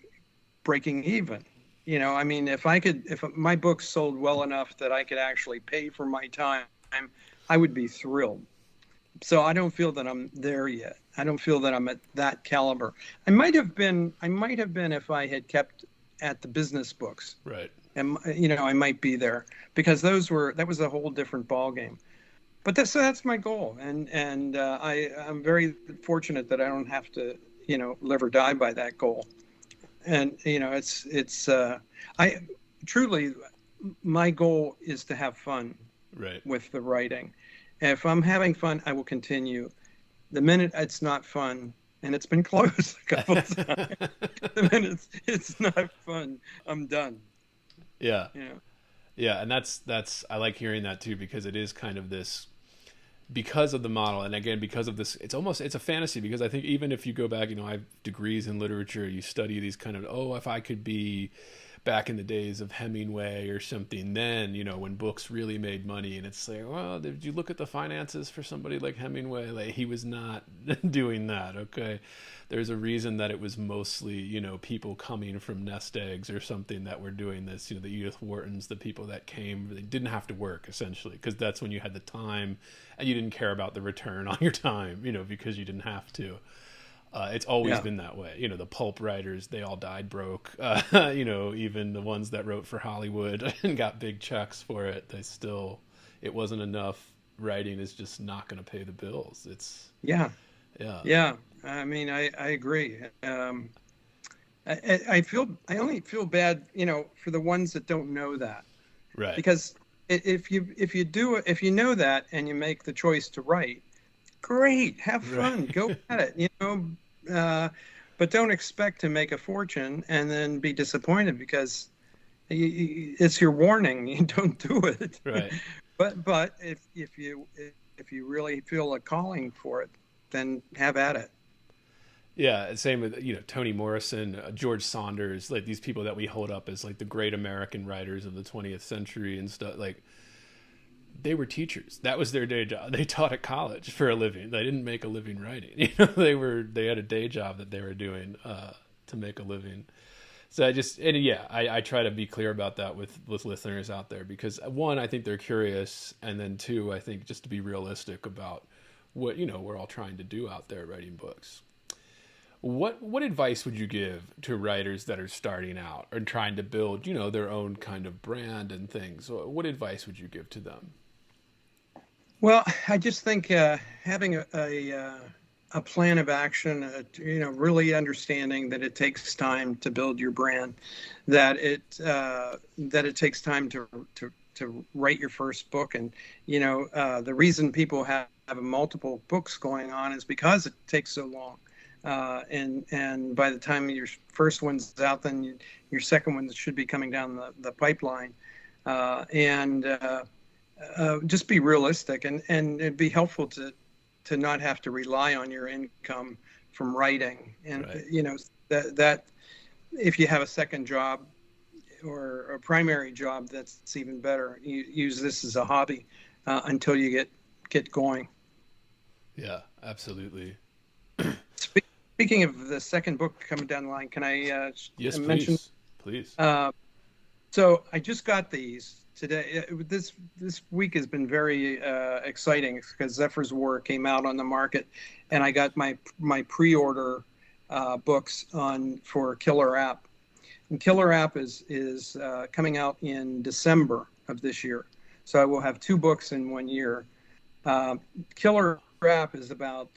breaking even. If my books sold well enough that I could actually pay for my time, I would be thrilled. So I don't feel that I'm there yet. I don't feel that I'm at that caliber. I might have been if I had kept at the business books. Right. And I might be there because that was a whole different ball game. But that's my goal, and I'm very fortunate that I don't have to live or die by that goal. And I truly, my goal is to have fun Right. with the writing. And if I'm having fun, I will continue. The minute it's not fun, and it's been close a couple of times, the minute it's not fun, I'm done. Yeah. You know. Yeah, and that's I like hearing that too, because it is kind of this, because of the model, and again because of this, it's a fantasy, because I think even if you go back, I have degrees in literature, you study these kind of, oh, if I could be back in the days of Hemingway or something, then when books really made money, and it's like, well, did you look at the finances for somebody like Hemingway? Like, he was not doing that. Okay, there's a reason that it was mostly people coming from nest eggs or something that were doing this. The Edith Whartons, the people that came, they didn't have to work, essentially, because that's when you had the time and you didn't care about the return on your time, because you didn't have to. It's always been that way. The pulp writers, they all died broke. Even the ones that wrote for Hollywood and got big checks for it, it wasn't enough. Writing is just not going to pay the bills. Yeah. Yeah. I mean, I agree. I only feel bad, for the ones that don't know that. Right. Because if you know that and you make the choice to write, great, have fun, go at it, but don't expect to make a fortune and then be disappointed because it's your warning. You don't do it. Right. But if you really feel a calling for it, then have at it. Yeah, same with Toni Morrison, George Saunders, like these people that we hold up as like the great American writers of the 20th century and stuff. Like, they were teachers. That was their day job. They taught at college for a living. They didn't make a living writing. They had a day job that they were doing to make a living. So I try to be clear about that with listeners out there, because one, I think they're curious, and then two, I think just to be realistic about what we're all trying to do out there writing books. What advice would you give to writers that are starting out or trying to build their own kind of brand and things? What advice would you give to them? Well, I just think having a plan of action, really understanding that it takes time to build your brand, that it takes time to write your first book, and the reason people have multiple books going on is because it takes so long, and by the time your first one's out, then your second one should be coming down the pipeline, and just be realistic, and it'd be helpful to not have to rely on your income from writing. And right. That if you have a second job or a primary job, that's even better. You use this as a hobby until you get going. Yeah, absolutely. Speaking of the second book coming down the line, can I yes, mention? Please. So I just got these today. This week has been very exciting because Zephyr's War came out on the market, and I got my pre-order books for Killer App. And Killer App is coming out in December of this year, so I will have 2 books in 1 year. Killer App is about.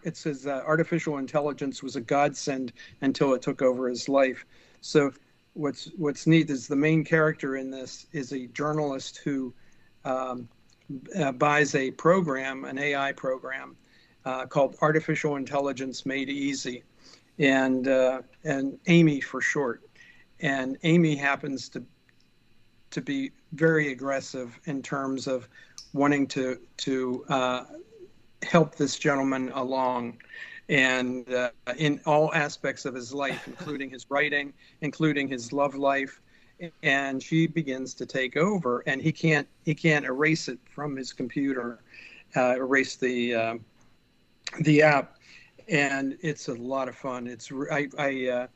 It says artificial intelligence was a godsend until it took over his life. So what's neat is the main character in this is a journalist who buys a program, an AI program called Artificial Intelligence Made Easy, and Amy for short. And Amy happens to be very aggressive in terms of wanting to help this gentleman along, and in all aspects of his life, including his writing, including his love life. And she begins to take over, and he can't erase it from his computer, erase the app. And it's a lot of fun. I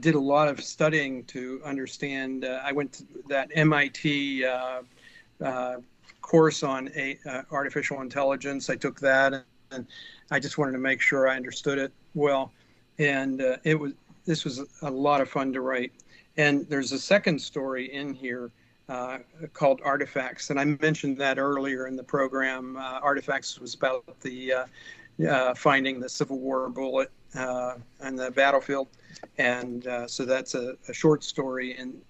did a lot of studying to understand. I went to that MIT course on artificial intelligence. I took that, and I just wanted to make sure I understood it well. And this was a lot of fun to write. And there's a second story in here called Artifacts, and I mentioned that earlier in the program. Artifacts was about the finding the Civil War bullet on the battlefield, and so that's a short story in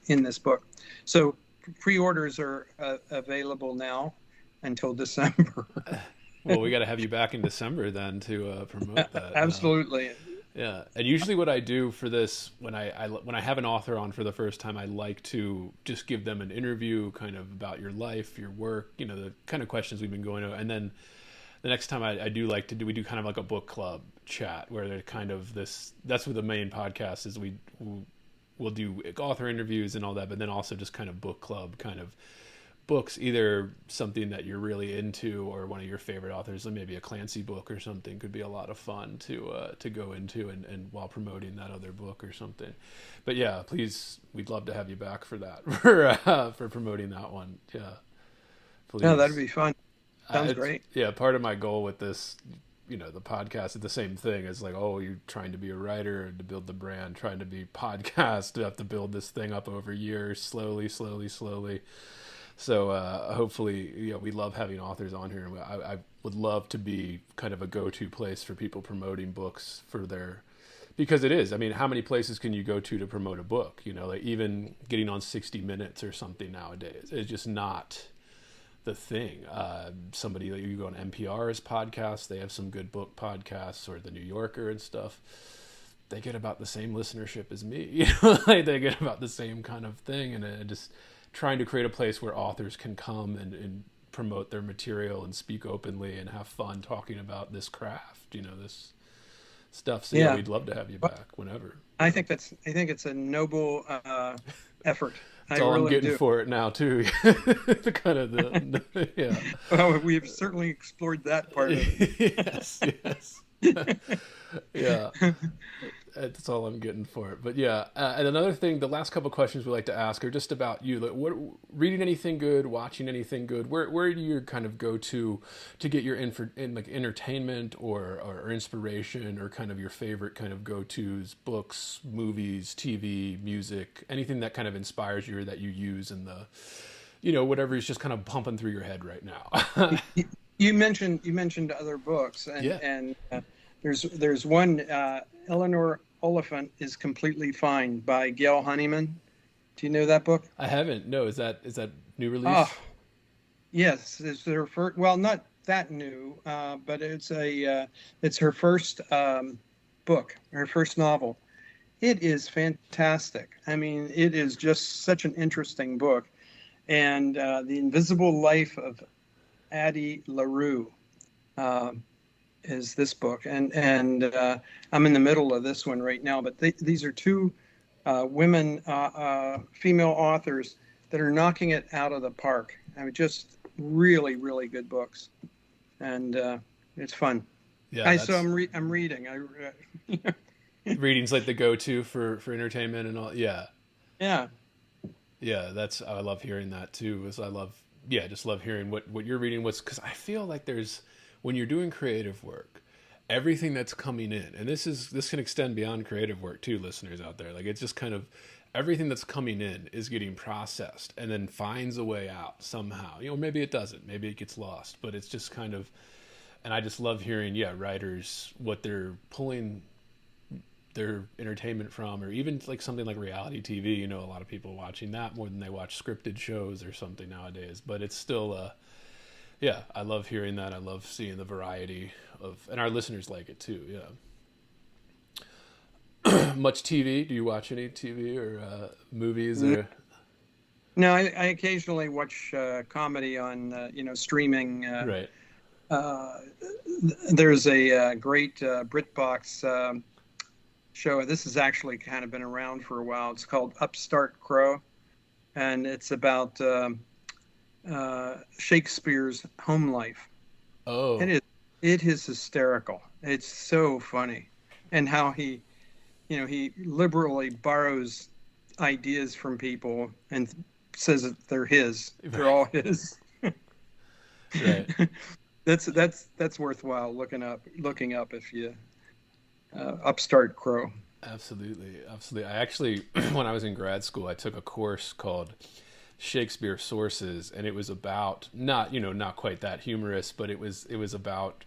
this book. So pre-orders are available now until December. Well, we got to have you back in December then to promote that. Absolutely. Yeah, and usually what I do for this, when I have an author on for the first time, I like to just give them an interview, kind of about your life, your work, the kind of questions we've been going over, and then the next time I do like to do, we do kind of like a book club chat where they're kind of this. That's what the main podcast is. We'll do author interviews and all that, but then also just kind of book club kind of books, either something that you're really into or one of your favorite authors, like maybe a Clancy book or something could be a lot of fun to go into and while promoting that other book or something. But yeah, please, we'd love to have you back for that, for promoting that one. Yeah, please. No, that'd be fun. Sounds great. Yeah, part of my goal with this, the podcast is the same thing. It's like, oh, you're trying to be a writer to build the brand, trying to be podcast, to have to build this thing up over years, slowly. So hopefully, we love having authors on here. I would love to be kind of a go-to place for people promoting books because it is. I mean, how many places can you go to promote a book? Like even getting on 60 Minutes or something nowadays, it's just not the thing. You go on NPR's podcast, they have some good book podcasts, or the New Yorker and stuff. They get about the same listenership as me. Like they get about the same kind of thing, and just trying to create a place where authors can come and promote their material and speak openly and have fun talking about this craft, this stuff. So yeah, we'd love to have you back whenever. I think it's a noble effort. That's all I'm getting for it now too. Kind of yeah. Well, we've certainly explored that part of it. yes. Yeah. That's all I'm getting for it. But yeah, and another thing, the last couple of questions we like to ask are just about you. Like, reading anything good, watching anything good? Where do you kind of go to get your entertainment or inspiration, or kind of your favorite kind of go-tos, books, movies, TV, music, anything that kind of inspires you or that you use in the, whatever is just kind of pumping through your head right now? You mentioned other books, and there's one, Eleanor Oliphant is Completely Fine by Gail Honeyman. Do you know that book? I haven't. No, is that new release? Oh, yes, it's her first. Well, not that new, but it's her first book, her first novel. It is fantastic. I mean, it is just such an interesting book, and The Invisible Life of Addie LaRue is this book, and I'm in the middle of this one right now. But these are two women, female authors that are knocking it out of the park. I mean, just really, really good books, and it's fun. Yeah. So I'm reading. Reading's like the go-to for entertainment and all. Yeah. Yeah. Yeah. I love hearing that too. Just love hearing what you're reading. Because I feel like when you're doing creative work, everything that's coming in, and this can extend beyond creative work too, listeners out there. Like, it's just kind of everything that's coming in is getting processed and then finds a way out somehow. Maybe it doesn't, maybe it gets lost, but it's just kind of, and I just love hearing, writers, what they're pulling their entertainment from, or even like something like reality TV. A lot of people watching that more than they watch scripted shows or something nowadays, but it's still I love hearing that. I love seeing the variety and our listeners like it too. Yeah. Much TV? Do you watch any TV or movies? Or? No, I occasionally watch comedy on streaming. Right. There's a great BritBox show. This has actually kind of been around for a while. It's called Upstart Crow, and it's about Shakespeare's home life. Oh, it is hysterical. It's so funny, and how he liberally borrows ideas from people and says that they're his. They're all his. Right. That's worthwhile looking up if you Upstart Crow. Absolutely. I actually, when I was in grad school, I took a course called Shakespeare Sources, and it was about not quite that humorous, but it was about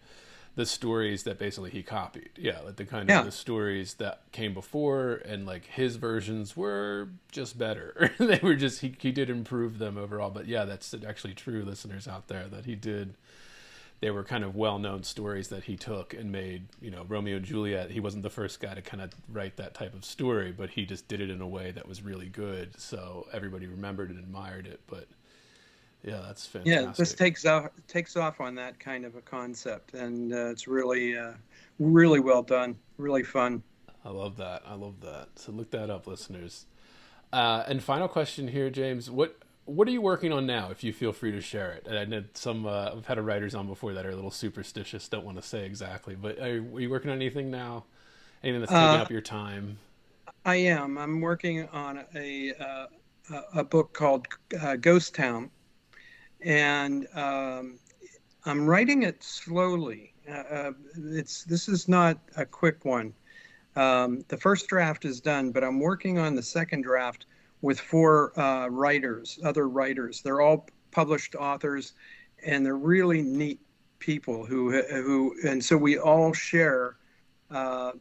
the stories that basically he copied. Yeah, like the stories that came before, and like his versions were just better. They were just he did improve them overall. But yeah, that's actually true, listeners out there, that he did. They were kind of well-known stories that he took and made, Romeo and Juliet. He wasn't the first guy to kind of write that type of story, but he just did it in a way that was really good. So everybody remembered and admired it. But yeah, that's fantastic. Yeah, this takes off on that kind of a concept, and it's really, really well done, really fun. I love that. So look that up, listeners. And final question here, James. What are you working on now, if you feel free to share it? And I know I've had writers on before that are a little superstitious, don't want to say exactly, but are you working on anything now? Anything that's taking up your time? I am. I'm working on a book called Ghost Town, and I'm writing it slowly. This is not a quick one. The first draft is done, but I'm working on the second draft with 4 other writers. They're all published authors, and they're really neat people who and so we all share a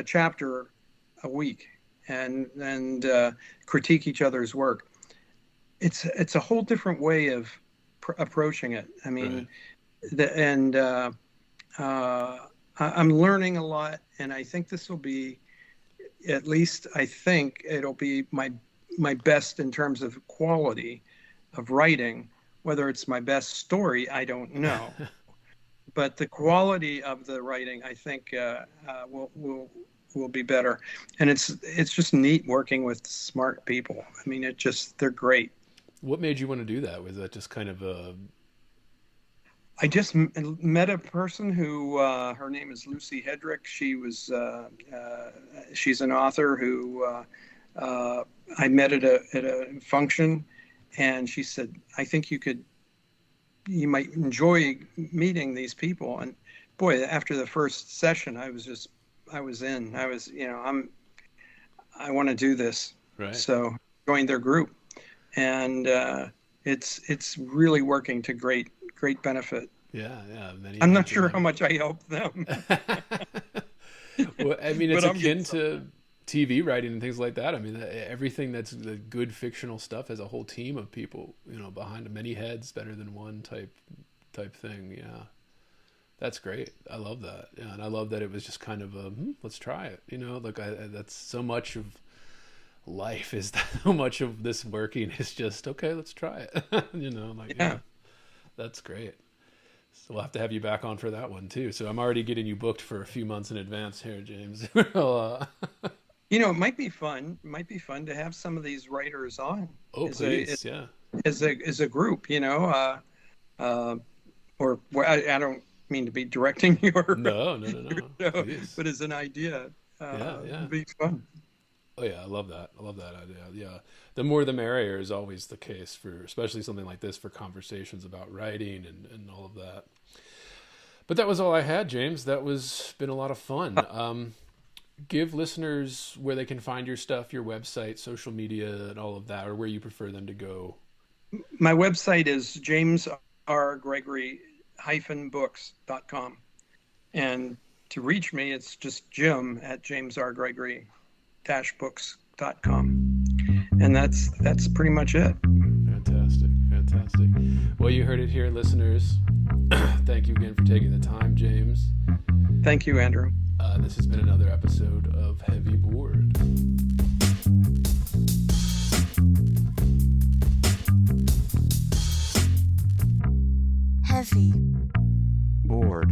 chapter a week and critique each other's work. It's a whole different way of approaching it. I mean, right. I'm learning a lot, and I think this will be, at least I think it'll be my best in terms of quality of writing. Whether it's my best story, I don't know. But the quality of the writing, I think, will be better. And it's just neat working with smart people. I mean, they're great. What made you want to do that? Was that just kind of a... I just met a person who, her name is Lucy Hedrick. She's an author who I met at a function, and she said, I think you might enjoy meeting these people. And boy, after the first session, I was in. I want to do this. Right. So joined their group, and it's really working to great benefit. Yeah. I'm not sure how much I helped them. Well, I mean, it's akin to TV writing and things like that. I mean, everything that's the good fictional stuff has a whole team of people, behind many heads, better than one type thing. Yeah, that's great. I love that. Yeah, and I love that it was just kind of let's try it. That's so much of life, is so much of this working is just, okay, let's try it. Yeah, that's great. So we'll have to have you back on for that one too. So I'm already getting you booked for a few months in advance here, James. It might be fun. To have some of these writers on. Oh, please, yeah. As a group, or I don't mean to be directing your no. Show, but as an idea, it'd be fun. Oh yeah, I love that idea. Yeah, the more the merrier is always the case for, especially something like this, for conversations about writing and all of that. But that was all I had, James. That was been a lot of fun. Give listeners where they can find your stuff, your website, social media, and all of that, or where you prefer them to go. My website is jamesrgregory-books.com. And to reach me, it's just Jim at jamesrgregory-books.com. And that's pretty much it. Fantastic. Well, you heard it here, listeners. Thank you again for taking the time, James. Thank you, Andrew. This has been another episode of Heavy Board. Heavy. Board.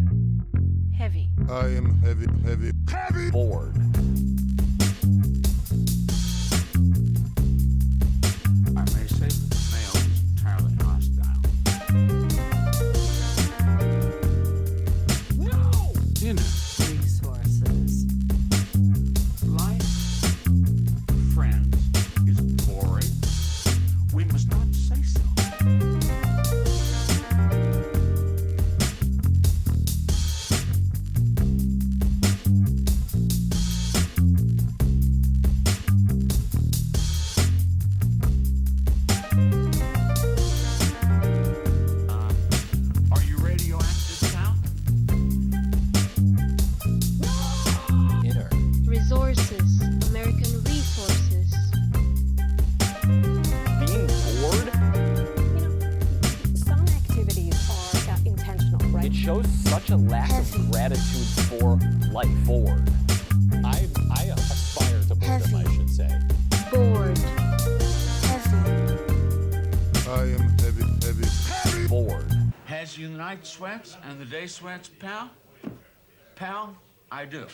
Heavy. I am heavy Board. I may say that the male is entirely hostile. No! Resources. Life, friends, is boring. We must attitudes for life. Bored. I aspire to boredom, I should say. Bored. Heavy. I am heavy. Bored. Has you the night sweats and the day sweats, pal? Pal, I do.